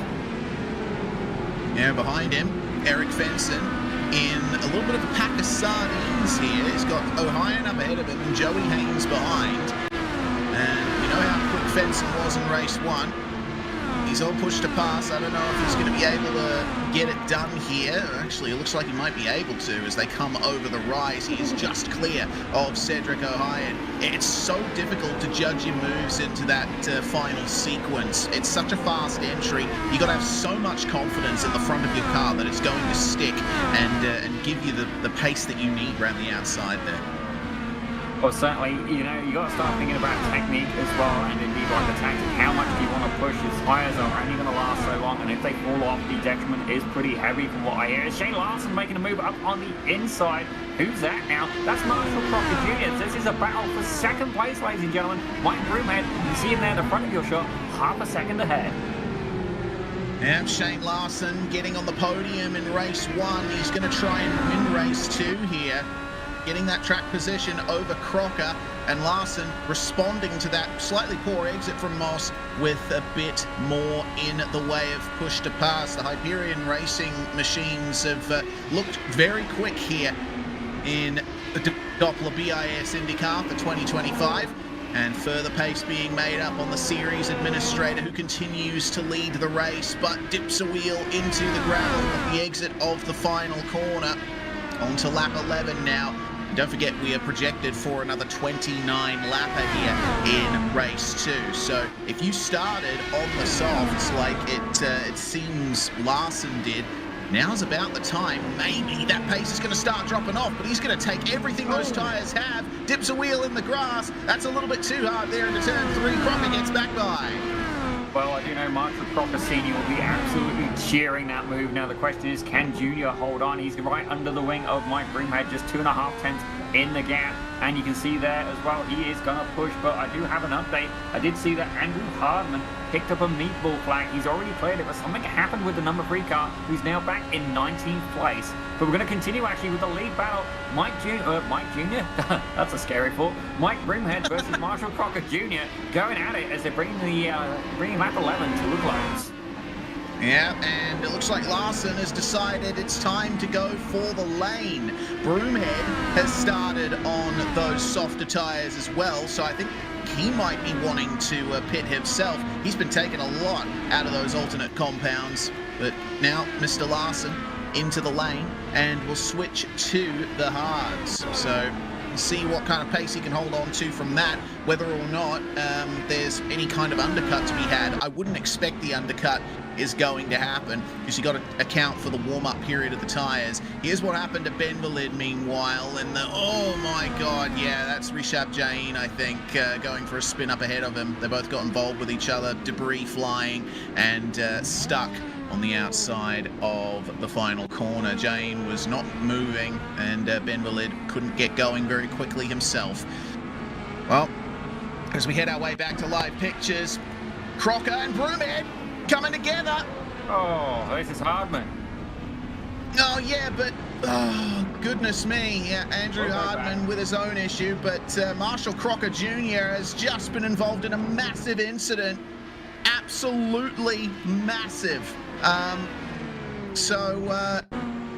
Yeah, behind him, Eric Fenson in a little bit of a pack of sardines here. He's got O'Hyan up ahead of him and Joey Haynes behind. And we know how quick Fenson was in race 1. He's all pushed to pass. I don't know if he's going to be able to get it done here. Actually, it looks like he might be able to as they come over the rise. He is just clear of Cedric O'Hyan. It's so difficult to judge your moves into that final sequence. It's such a fast entry. You've got to have so much confidence in the front of your car that it's going to stick and give you the pace that you need around the outside there. Well, certainly, you know, you got to start thinking about technique as well, and indeed like the tactic. How much do you want to push? His tyres are only going to last so long, and if they fall off, the detriment is pretty heavy from what I hear. Shane Larson making a move up on the inside. Who's that now? That's Marshall Crocker Jr. This is a battle for second place, ladies and gentlemen. Mike Broomhead, you see him there at the front of your shot, half a second ahead. Yeah, Shane Larson getting on the podium in race 1. He's going to try and win race 2 here. Getting that track position over Crocker, and Larson responding to that slightly poor exit from Moss with a bit more in the way of push to pass. The Hyperion Racing machines have looked very quick here in the Doppler BiS Indycar for 2025, and further pace being made up on the series administrator, who continues to lead the race but dips a wheel into the gravel at the exit of the final corner. On to lap 11 now. And don't forget, we are projected for another 29 lapper here in race 2. So if you started on the softs like it seems Larson did, now's about the time. Maybe that pace is going to start dropping off, but he's going to take everything those tyres have, dips a wheel in the grass. That's a little bit too hard there into turn 3. Crocker gets back by. Well, I do know Marshall Crocker Sr. will be absolutely cheering that move. Now the question is, can Junior hold on? He's right under the wing of Mike Broomhead, just 2.5 tenths in the gap. And you can see there as well, he is going to push, but I do have an update. I did see that Andrew Hardman picked up a meatball flag. He's already cleared it, but something happened with the number 3 car, who's now back in 19th place. But we're going to continue actually with the lead battle. Mike Jr., that's a scary thought. Mike Broomhead versus Marshall Crocker Jr. going at it as they're bringing lap 11 to a close. Yeah, and it looks like Larson has decided it's time to go for the lane. Broomhead has started on those softer tyres as well, so I think he might be wanting to pit himself. He's been taking a lot out of those alternate compounds, but now Mr. Larson into the lane, and we'll switch to the hards. So see what kind of pace he can hold on to from that, whether or not there's any kind of undercut to be had. I wouldn't expect the undercut is going to happen because you got to account for the warm-up period of the tyres. Here's what happened to Ben Valid meanwhile, and oh my god, yeah, that's Rishabh Jain, I think, going for a spin up ahead of him. They both got involved with each other, debris flying, and stuck on the outside of the final corner. Jain was not moving, and Ben Valid couldn't get going very quickly himself. Well, as we head our way back to live pictures, Crocker and Broomhead coming together. Oh, this is Hardman. Oh, yeah, but, oh, goodness me. Yeah, Andrew Hardman with his own issue, but Marshall Crocker Jr. has just been involved in a massive incident. Absolutely massive.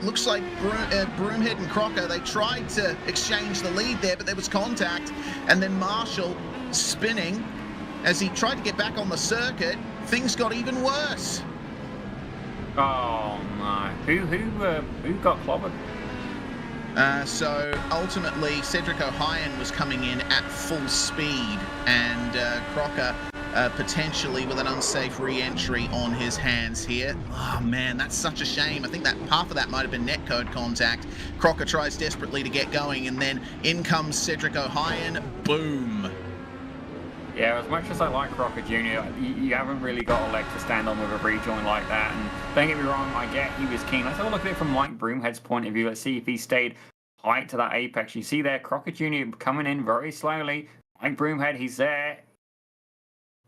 Looks like Broomhead and Crocker, they tried to exchange the lead there, but there was contact, and then Marshall spinning as he tried to get back on the circuit. Things got even worse. Oh no! Who got clobbered? So ultimately, Cedric O'Hyan was coming in at full speed, and Crocker potentially with an unsafe re-entry on his hands here. Oh man, that's such a shame. I think that half of that might have been netcode contact. Crocker tries desperately to get going, and then in comes Cedric O'Hyan. Boom. Yeah, as much as I like Crocker Jr., you haven't really got a leg to stand on with a rejoin like that. And don't get me wrong, I get he was keen. Let's have a look at it from Mike Broomhead's point of view. Let's see if he stayed tight to that apex. You see there, Crocker Jr. coming in very slowly. Mike Broomhead, he's there.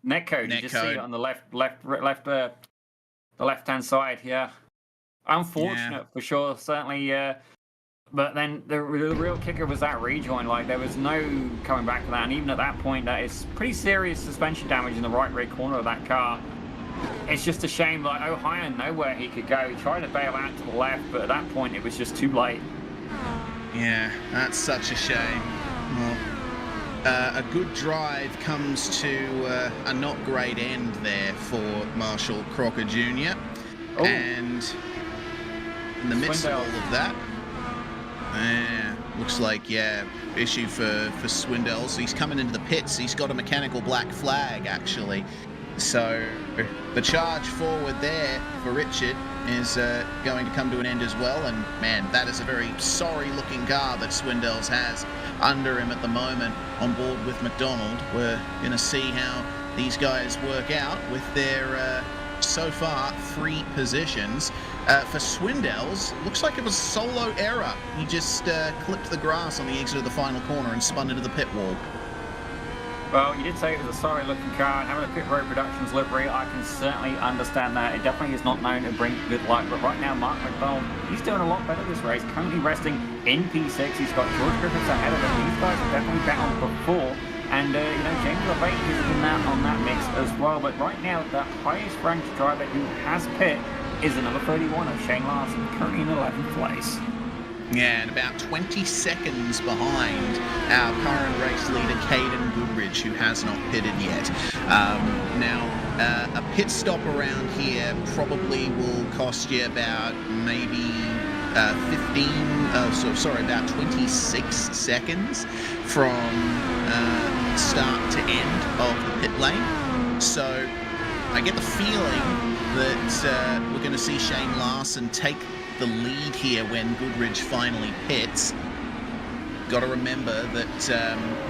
Netcode, you just see it on the left-hand side. Yeah, unfortunate for sure, certainly. But then the real kicker was that rejoin. Like, there was no coming back from that, and even at that point, that is pretty serious suspension damage in the right rear corner of that car. It's just a shame. Like, O'Hyan, nowhere he could go. He tried to bail out to the left, but at that point, it was just too late. Yeah, that's such a shame. Well, a good drive comes to a not great end there for Marshall Crocker Jr. Oh. And in the midst of all of that, looks like, issue for Swindell. So he's coming into the pits. He's got a mechanical black flag, actually. So the charge forward there for Richard is going to come to an end as well. And man, that is a very sorry-looking car that Swindells has under him at the moment on board with McDonald. We're going to see how these guys work out with their so far 3 positions. For Swindells, looks like it was a solo error. He just clipped the grass on the exit of the final corner and spun into the pit wall. Well, you did say it was a sorry-looking car, and having a Pit Road Productions livery, I can certainly understand that. It definitely is not known to bring good luck, but right now, Mark McDonald, he's doing a lot better this race, currently resting in P6. He's got George Griffiths ahead of him. These guys have definitely battled before, and, James LeBate is in that on that mix as well. But right now, the highest-ranked driver who has pit is the number 31 of Shane Larson, currently in 11th place. Yeah, and about 20 seconds behind our current race leader, Caden Goodridge, who has not pitted yet. Now, a pit stop around here probably will cost you about maybe about 26 seconds from start to end of the pit lane. So I get the feeling that we're going to see Shane Larson take the lead here when Goodridge finally pits. Got to remember that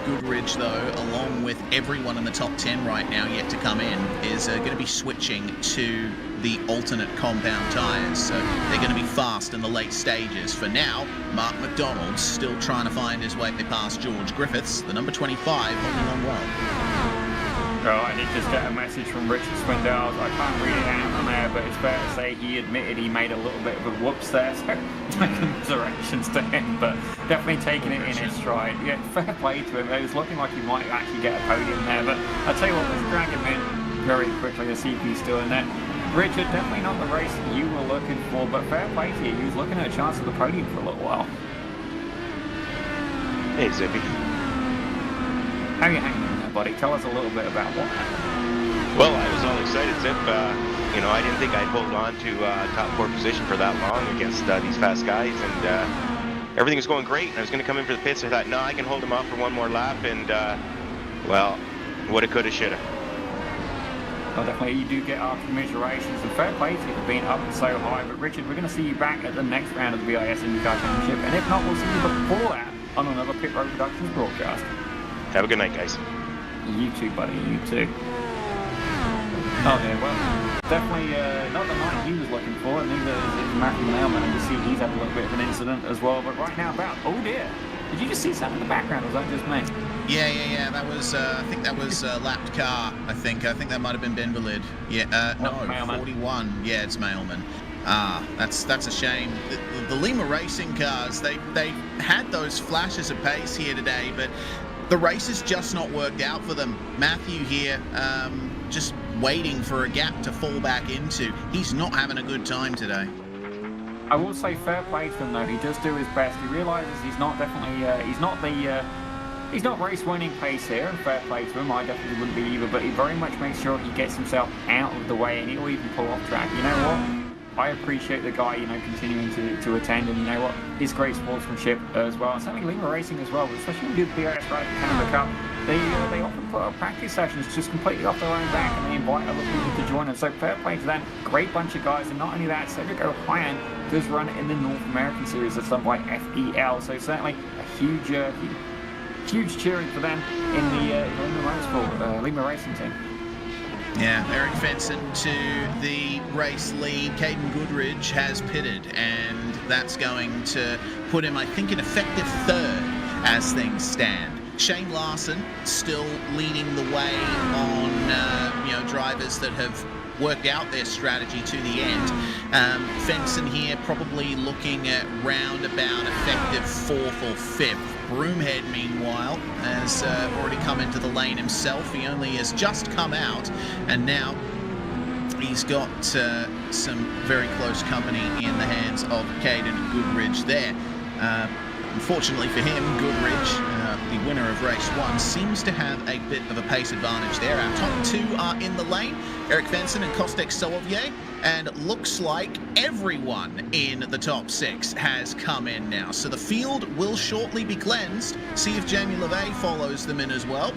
Goodridge, though, along with everyone in the top 10 right now yet to come in, is going to be switching to the alternate compound tyres. So they're going to be fast in the late stages. For now, Mark McDonald's still trying to find his way past George Griffiths, the number 25, holding on well. Oh, I did just get a message from Richard Swindells. I can't read it out on there, but it's fair to say he admitted he made a little bit of a whoops there, so commiserations to him, but definitely taking it in his stride. Yeah, fair play to him. It was looking like he might actually get a podium there, but I'll tell you what, let's drag him in very quickly to see if he's still in there. Richard, definitely not the race that you were looking for, but fair play to you. He was looking at a chance at the podium for a little while. Hey, Zippy. How are you hanging in there, buddy? Tell us a little bit about what happened. Well, I was all excited, Zip. I didn't think I'd hold on to top 4 position for that long against these fast guys, and everything was going great. I was going to come in for the pits. I thought, no, I can hold them off for one more lap, and, well, woulda, coulda, shoulda. Well, definitely you do get our commiserations, and fair play to you for being up so high. But Richard, we're going to see you back at the next round of the BiS Indycar Championship, and if not, we'll see you before that on another Pit Road Productions broadcast. Have a good night, guys. You too, buddy. You too. Oh, yeah, well, definitely not the night he was looking for, and neither is Matthew Nailman, and you see he's had a little bit of an incident as well. But right now, oh dear, did you just see something in the background, or was that just me? Yeah. That was, I think that was lapped car. I think that might have been Ben Valid. Yeah, no, Mailman. 41. Yeah, it's Mailman. That's a shame. The Lima Racing cars, they had those flashes of pace here today, but the race has just not worked out for them. Matthew here, just waiting for a gap to fall back into. He's not having a good time today. I will say fair play to him though. He does do his best. He realises he's not he's not race-winning pace here, and fair play to him. I definitely wouldn't be either, but he very much makes sure he gets himself out of the way, and he'll even pull off track. You know what? I appreciate the guy, continuing to attend, and you know what? His great sportsmanship as well. And certainly Lima Racing as well, especially when we do the BIS Ride at the Canada Cup. They often put up practice sessions just completely off their own back, and they invite other people to join them. So fair play to them. Great bunch of guys, and not only that, Cedric O'Brien does run in the North American Series that's done by FEL. So certainly a huge cheering for them in the Lima Racing team. Yeah, Eric Fenson to the race lead. Caden Goodridge has pitted, and that's going to put him, I think, in effective third as things stand. Shane Larson still leading the way on drivers that have worked out their strategy to the end. Fenson here probably looking at round about effective 4th or 5th. Broomhead, meanwhile, has already come into the lane himself. He only has just come out, and now he's got some very close company in the hands of Caden Goodridge there. Unfortunately for him, Goodridge, the winner of race 1, seems to have a bit of a pace advantage there. Our top 2 are in the lane, Eric Fenson and Kostek Solovye, and it looks like everyone in the top 6 has come in now. So the field will shortly be cleansed. See if Jamie LeVay follows them in as well.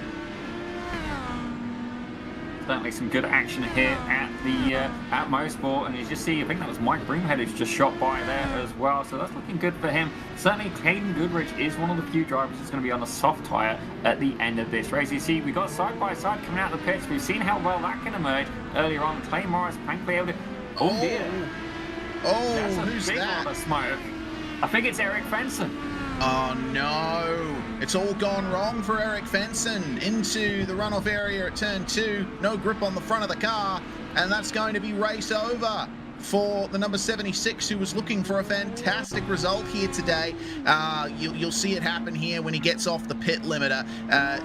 Certainly some good action here at Mosport, and you just see, I think that was Mike Broomhead who's just shot by there as well, so that's looking good for him. Certainly Caden Goodridge is one of the few drivers that's going to be on a soft tyre at the end of this race. You see, we got side by side coming out of the pits. We've seen how well that can emerge earlier on. Clay Morris, Hank Leota. Oh dear. That's a who's big that? lot of smoke. I think it's Eric Fenson. Oh no, it's all gone wrong for Eric Fenson. Into the runoff area at turn 2, no grip on the front of the car, and that's going to be race over for the number 76, who was looking for a fantastic result here today. You'll see it happen here when he gets off the pit limiter.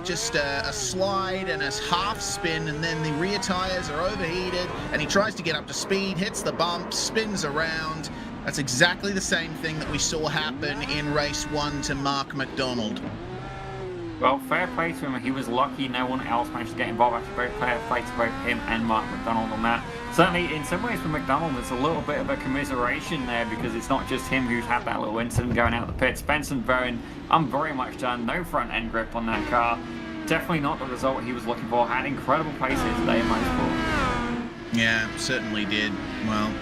Just a slide and a half spin, and then the rear tyres are overheated, and he tries to get up to speed, hits the bump, spins around. That's exactly the same thing that we saw happen in race 1 to Mark McDonald. Well, fair play to him. He was lucky no one else managed to get involved. Actually, very fair play to both him and Mark McDonald on that. Certainly, in some ways for McDonald, it's a little bit of a commiseration there because it's not just him who's had that little incident going out the pits. Benson Bowen, I'm very much done. No front end grip on that car. Definitely not the result he was looking for. Had incredible pace here today in Mosport. Yeah, certainly did. Well,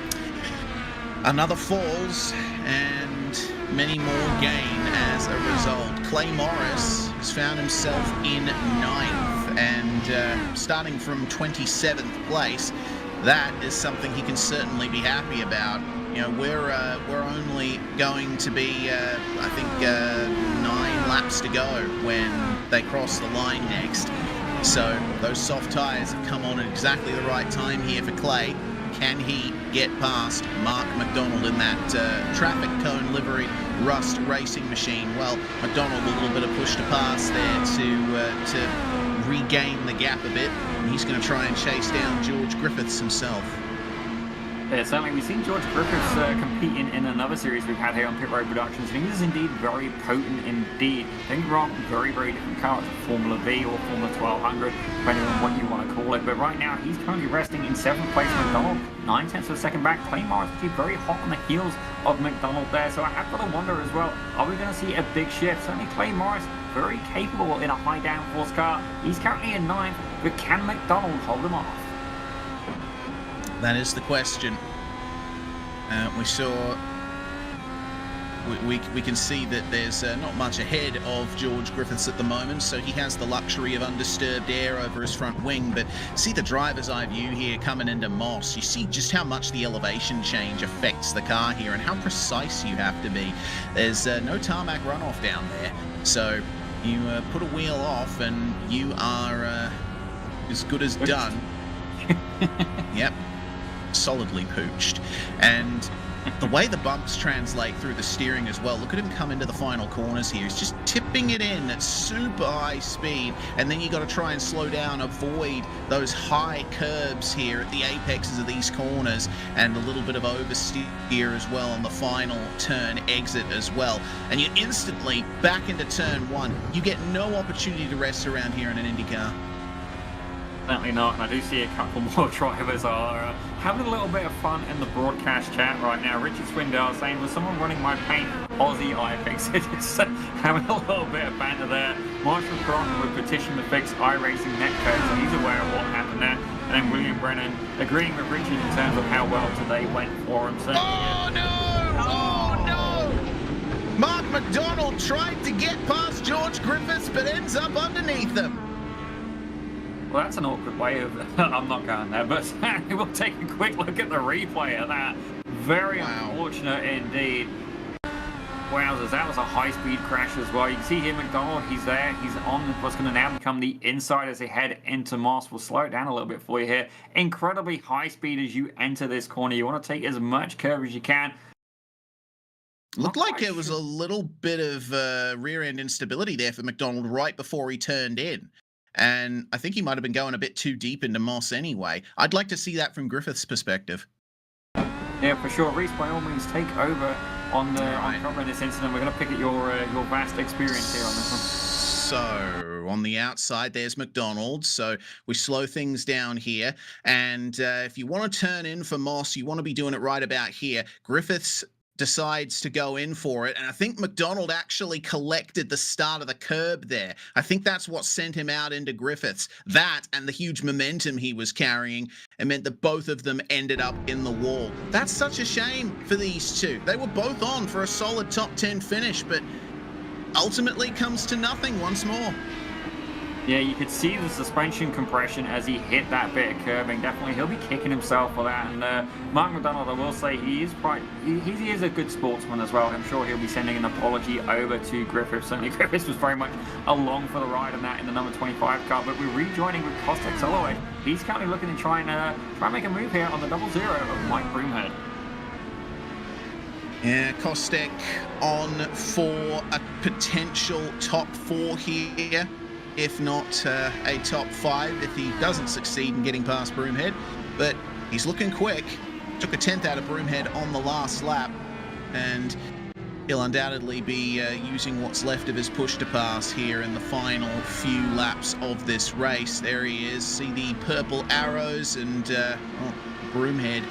another falls and many more gain as a result. Clay Morris has found himself in 9th and starting from 27th place. That is something he can certainly be happy about. You know, we're only going to be, I think, 9 laps to go when they cross the line next. So those soft tyres have come on at exactly the right time here for Clay. Can he get past Mark McDonald in that traffic cone livery Rust racing machine? Well, McDonald a little bit of push to pass there to regain the gap a bit. And he's going to try and chase down George Griffiths himself. Yeah, certainly. We've seen George Griffiths competing in another series we've had here on Pit Road Productions, and he is indeed very potent indeed. Don't get me wrong, very, very different car. It's a Formula V or Formula 1200, depending on what you want to call it. But right now, he's currently resting in 7th place. McDonald, 9/10 of a second back. Clay Morris actually very hot on the heels of McDonald there. So I have got to wonder as well, are we going to see a big shift? Certainly Clay Morris, very capable in a high downforce car. He's currently in 9th, but can McDonald hold him off? That is the question. We saw, we can see that there's not much ahead of George Griffiths at the moment, so he has the luxury of undisturbed air over his front wing. But see the driver's eye view here coming into Moss. You see just how much the elevation change affects the car here and how precise you have to be. There's no tarmac runoff down there, so you put a wheel off and you are as good as done. Yep. Solidly pooched. And the way the bumps translate through the steering as well, look at him come into the final corners here. He's just tipping it in at super high speed, and then you got to try and slow down, avoid those high curbs here at the apexes of these corners, and a little bit of oversteer as well on the final turn exit as well. And you're instantly back into turn 1. You get no opportunity to rest around here in an IndyCar. Certainly not, and I do see a couple more drivers are having a little bit of fun in the broadcast chat right now. Richard Swindell saying, was someone running my paint? Aussie iFix. Just having a little bit of banter there. Marshall Crocker would petition to fix iRacing netcode, so he's aware of what happened there. And then William Brennan agreeing with Richard in terms of how well today went for him. Certainly, oh no! Oh no! Mark McDonald tried to get past George Griffiths, but ends up underneath him. Well, that's an awkward way of... I'm not going there, but we'll take a quick look at the replay of that. Very unfortunate indeed. Wowzers, that was a high-speed crash as well. You can see here McDonald, he's there. He's on what's going to now become the inside as they head into Moss. We'll slow it down a little bit for you here. Incredibly high speed as you enter this corner. You want to take as much curve as you can. Looked like it was a little bit of rear-end instability there for McDonald right before he turned in. And I think he might have been going a bit too deep into Moss anyway. I'd like to see that from Griffith's perspective. Yeah, for sure. Reese, by all means, take over on covering this incident. We're going to pick at your vast experience here on this one. So, on the outside, there's McDonald. So, we slow things down here. And if you want to turn in for Moss, you want to be doing it right about here. Griffiths decides to go in for it, and I think McDonald actually collected the start of the curb there. I think that's what sent him out into Griffiths. That and the huge momentum he was carrying, it meant that both of them ended up in the wall. That's such a shame for these two. They were both on for a solid top 10 finish, but ultimately comes to nothing once more. Yeah, you could see the suspension compression as he hit that bit of curbing. Definitely, he'll be kicking himself for that. And Mark McDonald, I will say, he is a good sportsman as well. I'm sure he'll be sending an apology over to Griffiths. Certainly, Griffiths was very much along for the ride in that in the number 25 car. But we're rejoining with Kostek Soloway. He's currently looking to try and make a move here on the 00 of Mike Broomhead. Yeah, Kostek on for a potential top 4 here. If not a top 5 if he doesn't succeed in getting past Broomhead. But he's looking quick. Took a 10th out of Broomhead on the last lap. And He'll undoubtedly be using what's left of his push-to-pass here in the final few laps of this race. There he is. See the purple arrows and Broomhead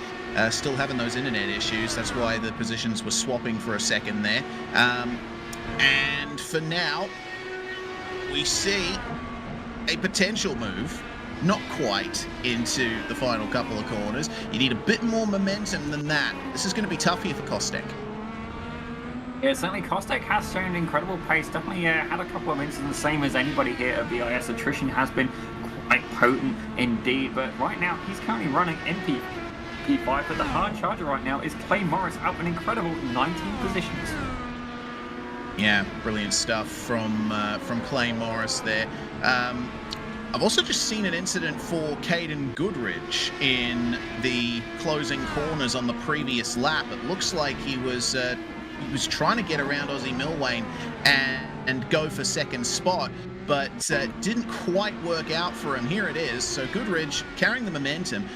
still having those internet issues. That's why the positions were swapping for a second there. And for now, we see a potential move, not quite into the final couple of corners. You need a bit more momentum than that. This is going to be tough here for Kostek. Yeah, certainly Kostek has shown incredible pace. Definitely had a couple of incidents, same as anybody here at BiS. Attrition has been quite potent indeed, but right now he's currently running in P5, but the hard charger right now is Clay Morris up an incredible 19 positions. Yeah, brilliant stuff from Clay Morris there. I've also just seen an incident for Caden Goodridge in the closing corners on the previous lap. It looks like he was trying to get around Aussie Milwain and go for second spot, but didn't quite work out for him. Here it is. So Goodridge carrying the momentum.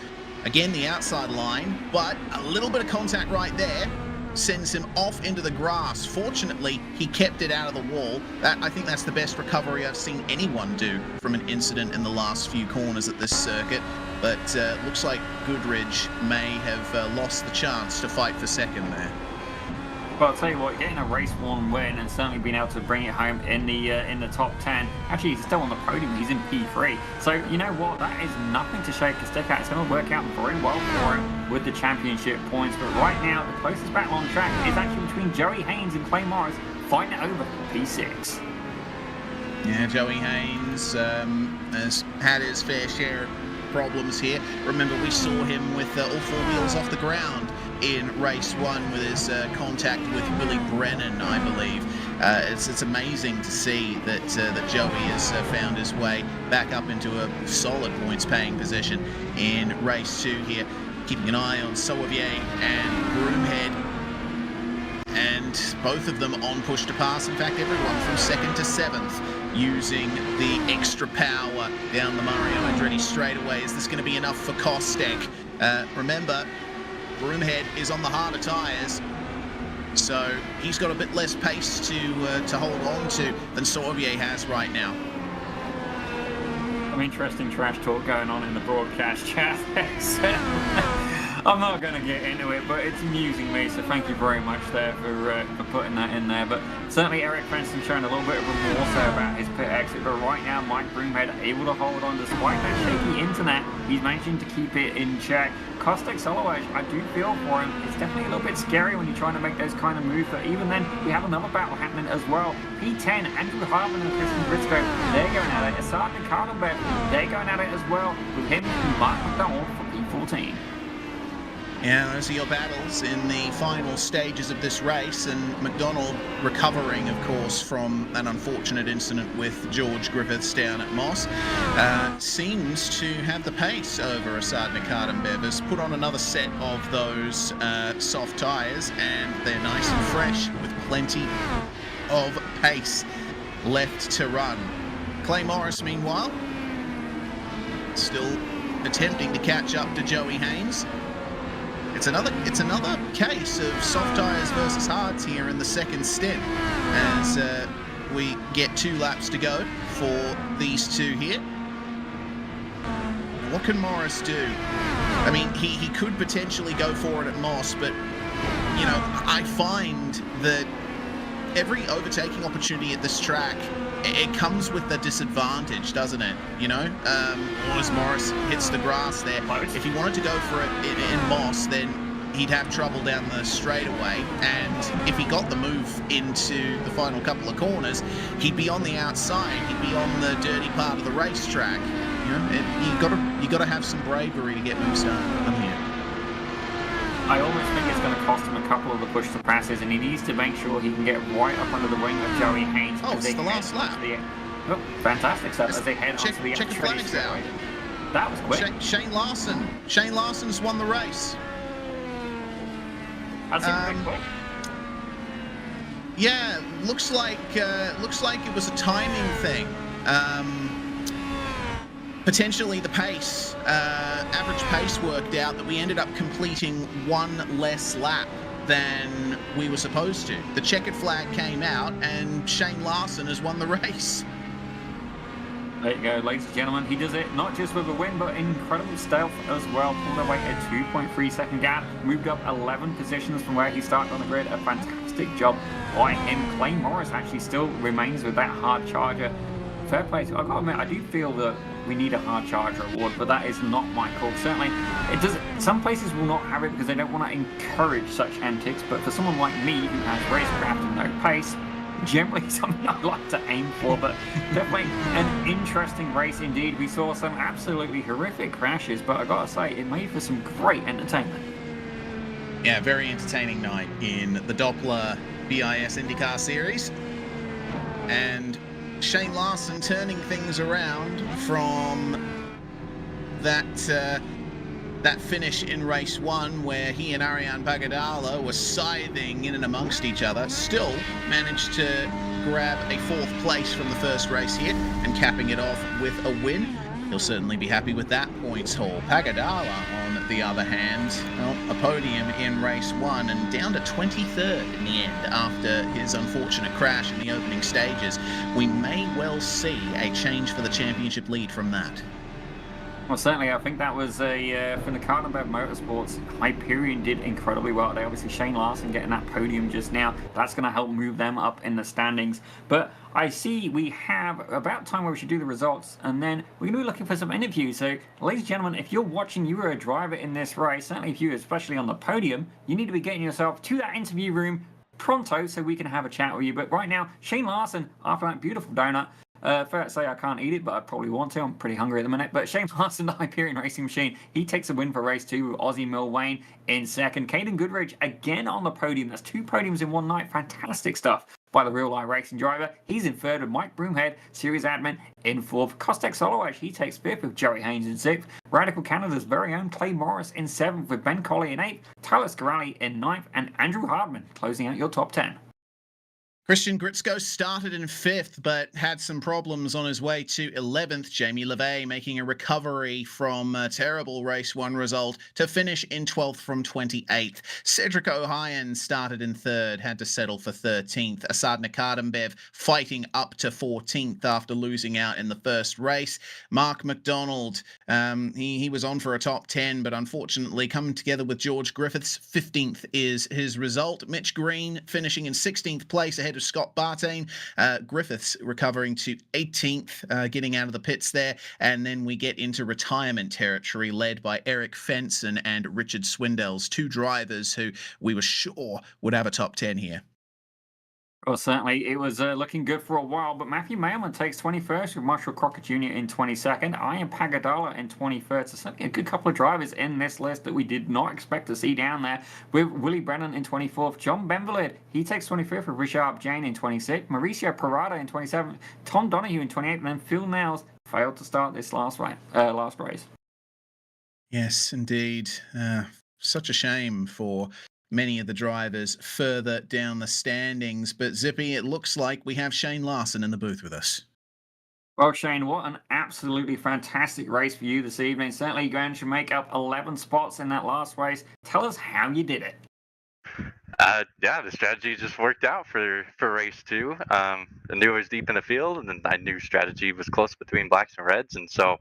Again, the outside line, but a little bit of contact right there sends him off into the grass. Fortunately, he kept it out of the wall. I think that's the best recovery I've seen anyone do from an incident in the last few corners at this circuit. But looks like Goodridge may have lost the chance to fight for second there. But I'll tell you what, getting a race-worn win and certainly being able to bring it home in the top 10. Actually, he's still on the podium. He's in P3. So you know what? That is nothing to shake a stick at. It's going to work out very well for him with the championship points. But right now, the closest battle on track is actually between Joey Haynes and Clay Morris, fighting it over for P6. Yeah, Joey Haynes has had his fair share of problems here. Remember, we saw him with all four wheels off the ground in race one with his contact with Willie Brennan, I believe. It's amazing to see that Joey has found his way back up into a solid points-paying position in race two here. Keeping an eye on Sauvier and Broomhead, and both of them on push to pass. In fact, everyone from second to seventh using the extra power down the Mario Andretti straightaway. Is this going to be enough for Kostek? Remember, Broomhead is on the harder tyres, so he's got a bit less pace to hold on to than Sauvier has right now. Some interesting trash talk going on in the broadcast chat. I'm not going to get into it, but it's amusing me, so thank you very much there for putting that in there. But certainly Eric Fenton showing a little bit of remorse there about his pit exit, but right now Mike Broomhead able to hold on despite that shaky internet. He's managing to keep it in check. Kostek Solowaj, I do feel for him. It's definitely a little bit scary when you're trying to make those kind of moves, but even then, we have another battle happening as well. P10, Andrew Harmon and Christian Briscoe, they're going at it. Assad and Carlbeck, they're going at it as well, with him and Mark McDonald for P14. Yeah, those are your battles in the final stages of this race, and McDonald recovering, of course, from an unfortunate incident with George Griffiths down at Moss. Seems to have the pace over Assad Nakatembev. Has put on another set of those soft tyres, and they're nice and fresh with plenty of pace left to run. Clay Morris, meanwhile, still attempting to catch up to Joey Haynes. It's another case of soft tyres versus hards here in the second stint, as we get 2 laps to go for these two here. What can Morris do? I mean, he could potentially go for it at Moss, but you know, I find that every overtaking opportunity at this track, it comes with a disadvantage, doesn't it? You know, as Morris hits the grass there. If he wanted to go for it in Moss, then he'd have trouble down the straightaway, and if he got the move into the final couple of corners, he'd be on the outside. He'd be on the dirty part of the racetrack. You know, you got to have some bravery to get moves done here. I almost think it's going to cost him a couple of the push to passes, and he needs to make sure he can get right up under the wing of Joey Haynes. Oh, it's the last lap. Oh, fantastic stuff as they head onto the check your flags out. That was quick. Shane Larson's won the race. That's pretty quick. Yeah, looks like it was a timing thing. Potentially the pace, average pace worked out that we ended up completing 1 less lap than we were supposed to. The checkered flag came out and Shane Larson has won the race. There you go, ladies and gentlemen. He does it not just with a win, but incredible stealth as well. Pulled away a 2.3-second gap, moved up 11 positions from where he started on the grid. A fantastic job by him. Clay Morris actually still remains with that hard charger. Fair play. I've got to admit, I do feel that we need a hard charger award, but that is not my call. Certainly, it does. Some places will not have it because they don't want to encourage such antics. But for someone like me who has racecraft and no pace, generally something I like to aim for. But definitely an interesting race indeed. We saw some absolutely horrific crashes, but I gotta say, it made for some great entertainment. Yeah, very entertaining night in the Doppler BiS Indycar Series. And Shane Larson turning things around from that finish in race 1 where he and Ariane Pagadala were scything in and amongst each other, still managed to grab a 4th place from the first race here and capping it off with a win. He'll certainly be happy with that points haul. Pagadala, on the other hand, a podium in race 1 and down to 23rd in the end after his unfortunate crash in the opening stages. We may well see a change for the championship lead from that. Well, certainly, I think that was from the Cardenberg Motorsports. Hyperion did incredibly well today. Obviously, Shane Larson getting that podium just now. That's going to help move them up in the standings. But I see we have about time where we should do the results, and then we're going to be looking for some interviews. So, ladies and gentlemen, if you're watching, you are a driver in this race, certainly if you, especially on the podium, you need to be getting yourself to that interview room pronto so we can have a chat with you. But right now, Shane Larson, after that beautiful donut, fair to say I can't eat it, but I probably want to. I'm pretty hungry at the minute. But Shane Larson, the Hyperion Racing Machine, he takes a win for race 2 with Aussie Milwayne in second. Caden Goodrich again on the podium. That's 2 podiums in one night. Fantastic stuff by the Real Life Racing driver. He's in 3rd with Mike Broomhead, Series Admin, in 4th. Kostek Soloway, he takes 5th with Joey Haynes in 6th. Radical Canada's very own Clay Morris in 7th with Ben Colley in 8th. Tyler Scaralli in 9th. And Andrew Hardman closing out your top 10. Christian Gritzko started in 5th, but had some problems on his way to 11th. Jamie LeVay making a recovery from a terrible race 1 result to finish in 12th from 28th. Cedric O'Hyan started in 3rd, had to settle for 13th. Asad Nakadembev fighting up to 14th after losing out in the first race. Mark McDonald, he was on for a top 10, but unfortunately coming together with George Griffiths. 15th is his result. Mitch Green finishing in 16th place ahead of Scott Bartain. Griffiths recovering to 18th, getting out of the pits there. And then we get into retirement territory led by Eric Fenson and Richard Swindells, 2 drivers who we were sure would have a top 10 here. Well, certainly, it was looking good for a while, but Matthew Mailman takes 21st with Marshall Crocker Jr. in 22nd, Ian Pagadala in 23rd. So certainly a good couple of drivers in this list that we did not expect to see down there, with Willie Brennan in 24th, John Benvalid, he takes 25th with Richard Jane in 26th, Mauricio Parada in 27th, Tom Donahue in 28th, and then Phil Nails failed to start this last race. Yes, indeed. Such a shame for many of the drivers further down the standings. But Zippy, it looks like we have Shane Larson in the booth with us. Well, Shane, what an absolutely fantastic race for you this evening. Certainly going to make up 11 spots in that last race. Tell us how you did it. Yeah, the strategy just worked out for race 2. I knew it was deep in the field, and I knew strategy was close between blacks and reds, and so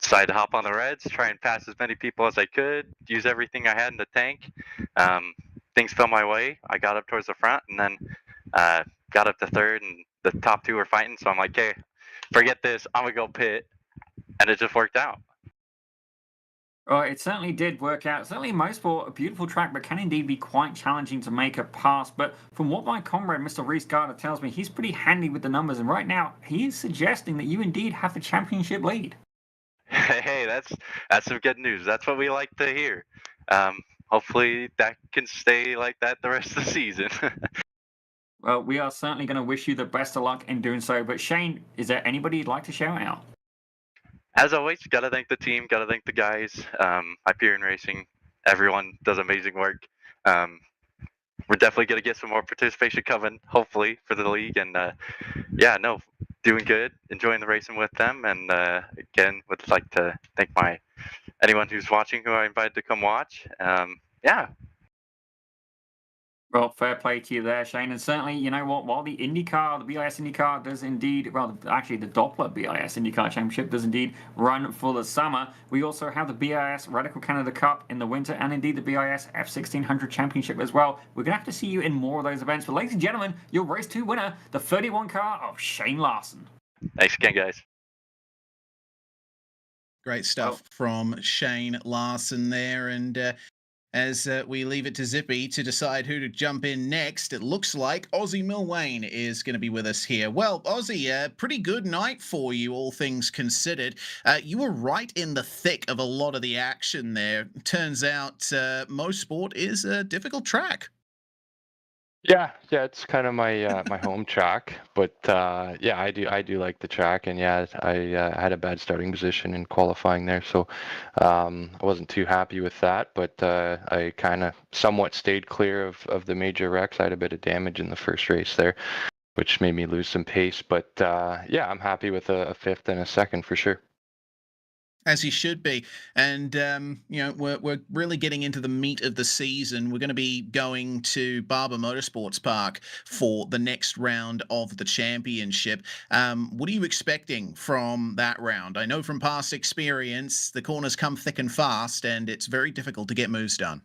decided to hop on the reds, try and pass as many people as I could, use everything I had in the tank. Things fell my way. I got up towards the front, and then got up to 3rd, and the top 2 were fighting. So I'm like, hey, forget this. I'm gonna go pit, and it just worked out. Well, it certainly did work out. Certainly, Mosport, a beautiful track, but can indeed be quite challenging to make a pass. But from what my comrade, Mr. Reese Gardner, tells me, he's pretty handy with the numbers. And right now, he is suggesting that you indeed have the championship lead. Hey, that's some good news. That's what we like to hear. Hopefully that can stay like that the rest of the season. Well, we are certainly going to wish you the best of luck in doing so. But Shane, is there anybody you'd like to shout out? As always, gotta thank the team, gotta thank the guys. Hyperion Racing, everyone does amazing work. We're definitely gonna get some more participation coming, hopefully, for the league. And yeah, no, doing good, enjoying the racing with them. And again, would like to thank anyone who's watching who I invited to come watch. Yeah, Well, fair play to you there, Shane. And certainly, you know what, while the IndyCar, the BiS Indycar does indeed, well, actually the Doppler BiS Indycar Championship does indeed run for the summer, we also have the BIS Radical Canada Cup in the winter and indeed the BIS F1600 Championship as well. We're going to have to see you in more of those events. But ladies and gentlemen, your Race 2 winner, the 31 car of Shane Larson. Thanks again, guys. Great stuff from Shane Larson there. And as we leave it to Zippy to decide who to jump in next, it looks like Ozzy Milwane is going to be with us here. Well, Ozzy, pretty good night for you, all things considered. You were right in the thick of a lot of the action there. Turns out Mosport is a difficult track. Yeah, it's kind of my my home track, but yeah, I do like the track, and yeah, I had a bad starting position in qualifying there, so I wasn't too happy with that, but I kind of somewhat stayed clear of the major wrecks. I had a bit of damage in the first race there, which made me lose some pace, but yeah, I'm happy with a fifth and a second for sure. As you should be. And, you know, we're really getting into the meat of the season. We're going to be going to Barber Motorsports Park for the next round of the championship. What are you expecting from that round? I know from past experience, the corners come thick and fast, and it's very difficult to get moves done.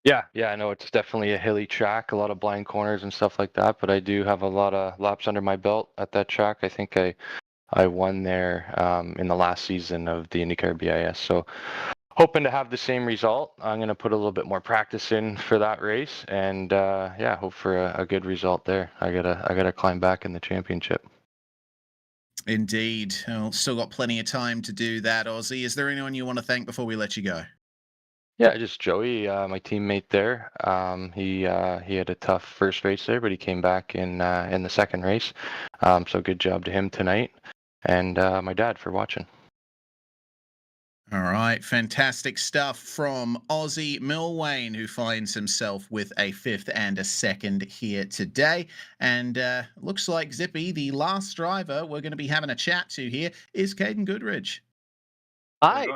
Yeah, I know it's definitely a hilly track, a lot of blind corners and stuff like that, but I do have a lot of laps under my belt at that track. I think I won there in the last season of the IndyCar BIS. So hoping to have the same result. I'm going to put a little bit more practice in for that race, and yeah, hope for a good result there. I gotta climb back in the championship. Indeed. Well, still got plenty of time to do that, Ozzy. Is there anyone you want to thank before we let you go? Yeah, just Joey, my teammate there. He had a tough first race there, but he came back in the second race. So good job to him tonight. And my dad for watching. All right, fantastic stuff from Ozzy Milwane, who finds himself with a fifth and a second here today. And looks like Zippy, the last driver we're going to be having a chat to here, is Caden Goodridge. Hi.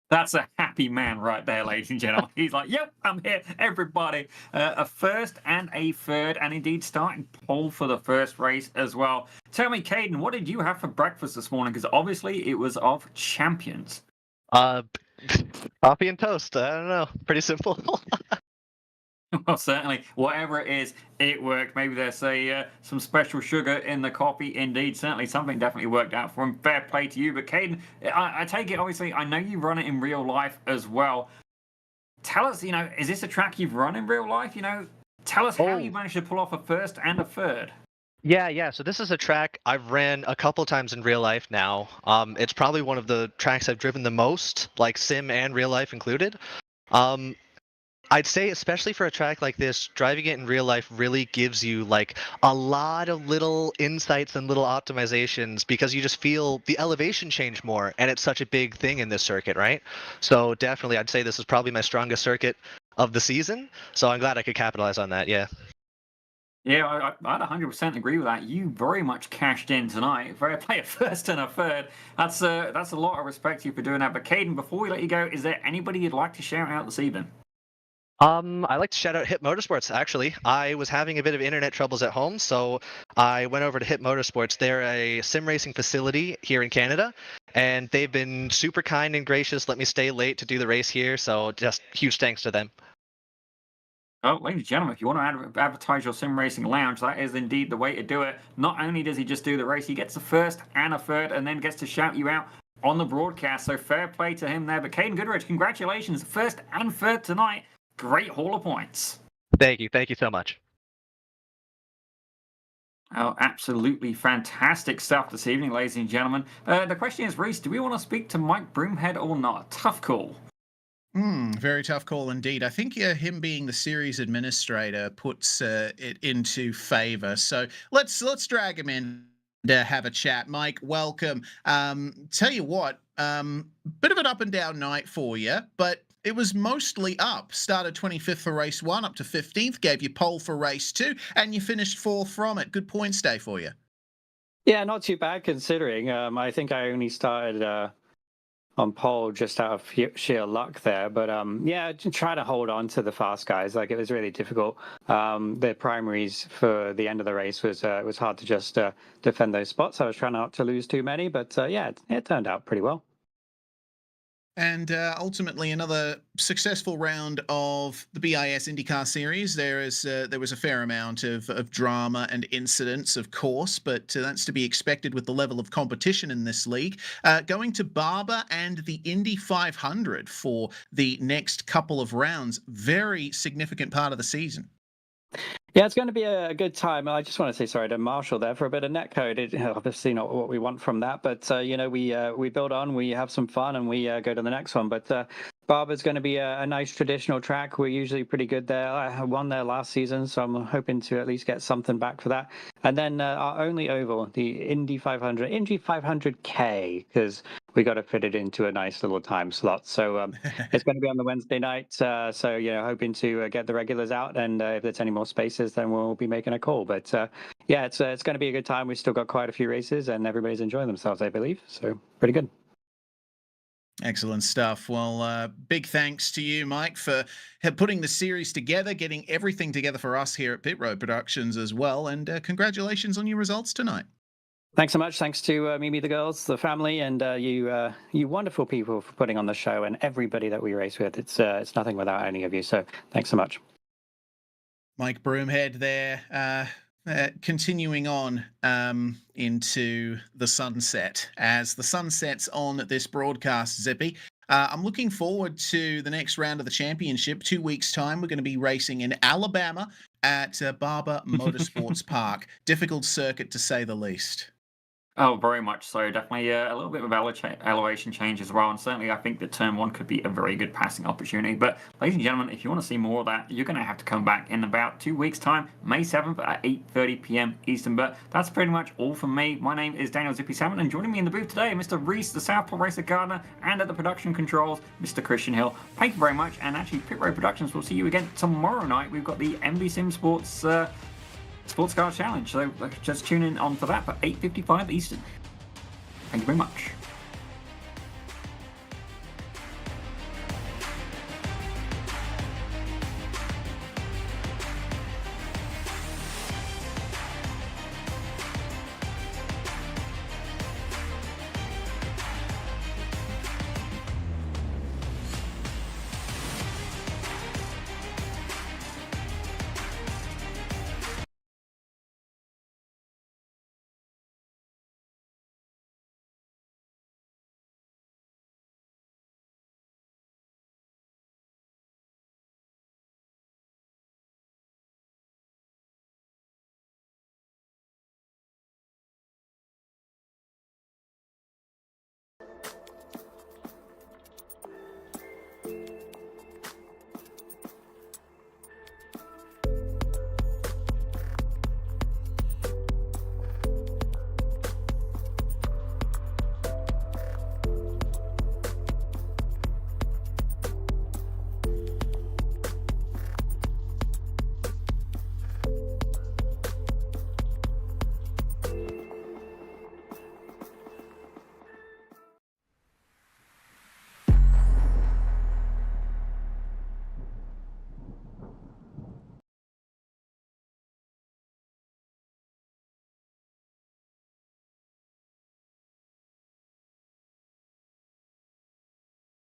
That's a happy man right there, ladies and gentlemen. He's like, yep, I'm here, everybody. A first and a third, and indeed starting pole for the first race as well. Tell me, Caden, what did you have for breakfast this morning? Because obviously it was of champions. Coffee and toast. I don't know. Pretty simple. Well, certainly, whatever it is, it worked. Maybe there's some special sugar in the coffee. Indeed, certainly something definitely worked out for him. Fair play to you. But Caden, I take it, obviously, I know you run it in real life as well. Tell us, is this a track you've run in real life? Tell us how you managed to pull off a first and a third. Yeah. So this is a track I've ran a couple times in real life now. It's probably one of the tracks I've driven the most, like sim and real life included. I'd say, especially for a track like this, driving it in real life really gives you like a lot of little insights and little optimizations because you just feel the elevation change more, and it's such a big thing in this circuit, right? So definitely, I'd say this is probably my strongest circuit of the season. So I'm glad I could capitalize on that. Yeah. Yeah, I'd 100% agree with that. You very much cashed in tonight. Fair play, a first and a third. That's a lot of respect to you for doing that. But Caden, before we let you go, is there anybody you'd like to shout out this evening? I'd like to shout out Hip Motorsports, actually. I was having a bit of internet troubles at home, so I went over to Hip Motorsports. They're a sim racing facility here in Canada, and they've been super kind and gracious, let me stay late to do the race here, so just huge thanks to them. Oh, ladies and gentlemen, if you want to advertise your sim racing lounge, that is indeed the way to do it. Not only does he just do the race, he gets a first and a third, and then gets to shout you out on the broadcast, so fair play to him there. But Caden Goodridge, congratulations, first and third tonight. Great haul of points. Thank you so much. Oh, absolutely fantastic stuff this evening, ladies and gentlemen. The question is, Reese, do we want to speak to Mike Broomhead or not? Tough call. Very tough call indeed. I think him being the series administrator puts it into favor. So let's drag him in to have a chat. Mike, welcome. Tell you what, bit of an up and down night for you, but it was mostly up. Started 25th for race 1, up to 15th, gave you pole for race 2, and you finished 4th from it. Good points day for you. Yeah, not too bad considering. I think I only started on pole just out of sheer luck there. But yeah, try to hold on to the fast guys. Like, it was really difficult. The primaries for the end of the race was hard to just defend those spots. I was trying not to lose too many, but yeah, it turned out pretty well. And ultimately, another successful round of the BiS IndyCar Series. There was a fair amount of drama and incidents, of course, but that's to be expected with the level of competition in this league. Going to Barber and the Indy 500 for the next couple of rounds. Very significant part of the season. Yeah, it's going to be a good time. I just want to say sorry to Marshall there for a bit of netcode. Obviously not what we want from that, but we build on, we have some fun, and we go to the next one. But Barber's going to be a nice traditional track. We're usually pretty good there. I won there last season, so I'm hoping to at least get something back for that. And then our only oval, the Indy 500, Indy 500K, because we got to fit it into a nice little time slot. So it's going to be on the Wednesday night. So hoping to get the regulars out, and if there's any more spaces, then we'll be making a call. But yeah, it's going to be a good time. We've still got quite a few races, and everybody's enjoying themselves, I believe. So pretty good. Excellent stuff. Well, big thanks to you, Mike, for putting the series together, getting everything together for us here at Pit Road Productions as well, and congratulations on your results tonight. Thanks so much. Thanks to Mimi, the girls, the family, and you wonderful people for putting on the show, and everybody that we race with. It's nothing without any of you. So thanks so much. Mike Broomhead there, continuing on into the sunset. As the sun sets on this broadcast, Zippy, I'm looking forward to the next round of the championship. 2 weeks' time, we're going to be racing in Alabama at Barber Motorsports Park. Difficult circuit, to say the least. Oh, very much so. Definitely a little bit of elevation change as well. And certainly I think that turn one could be a very good passing opportunity. But ladies and gentlemen, if you want to see more of that, you're going to have to come back in about 2 weeks' time, May 7th at 8:30 p.m. Eastern. But that's pretty much all from me. My name is Daniel Zippy Salmon, and joining me in the booth today, Mr. Reese, the Southpaw Racer Gardner, and at the production controls, Mr. Christian Hill. Thank you very much. And actually, Pit Road Productions will see you again tomorrow night. We've got the MV Sim Sports Sports Car Challenge. So just tune in on for that for 8:55 Eastern. Thank you very much.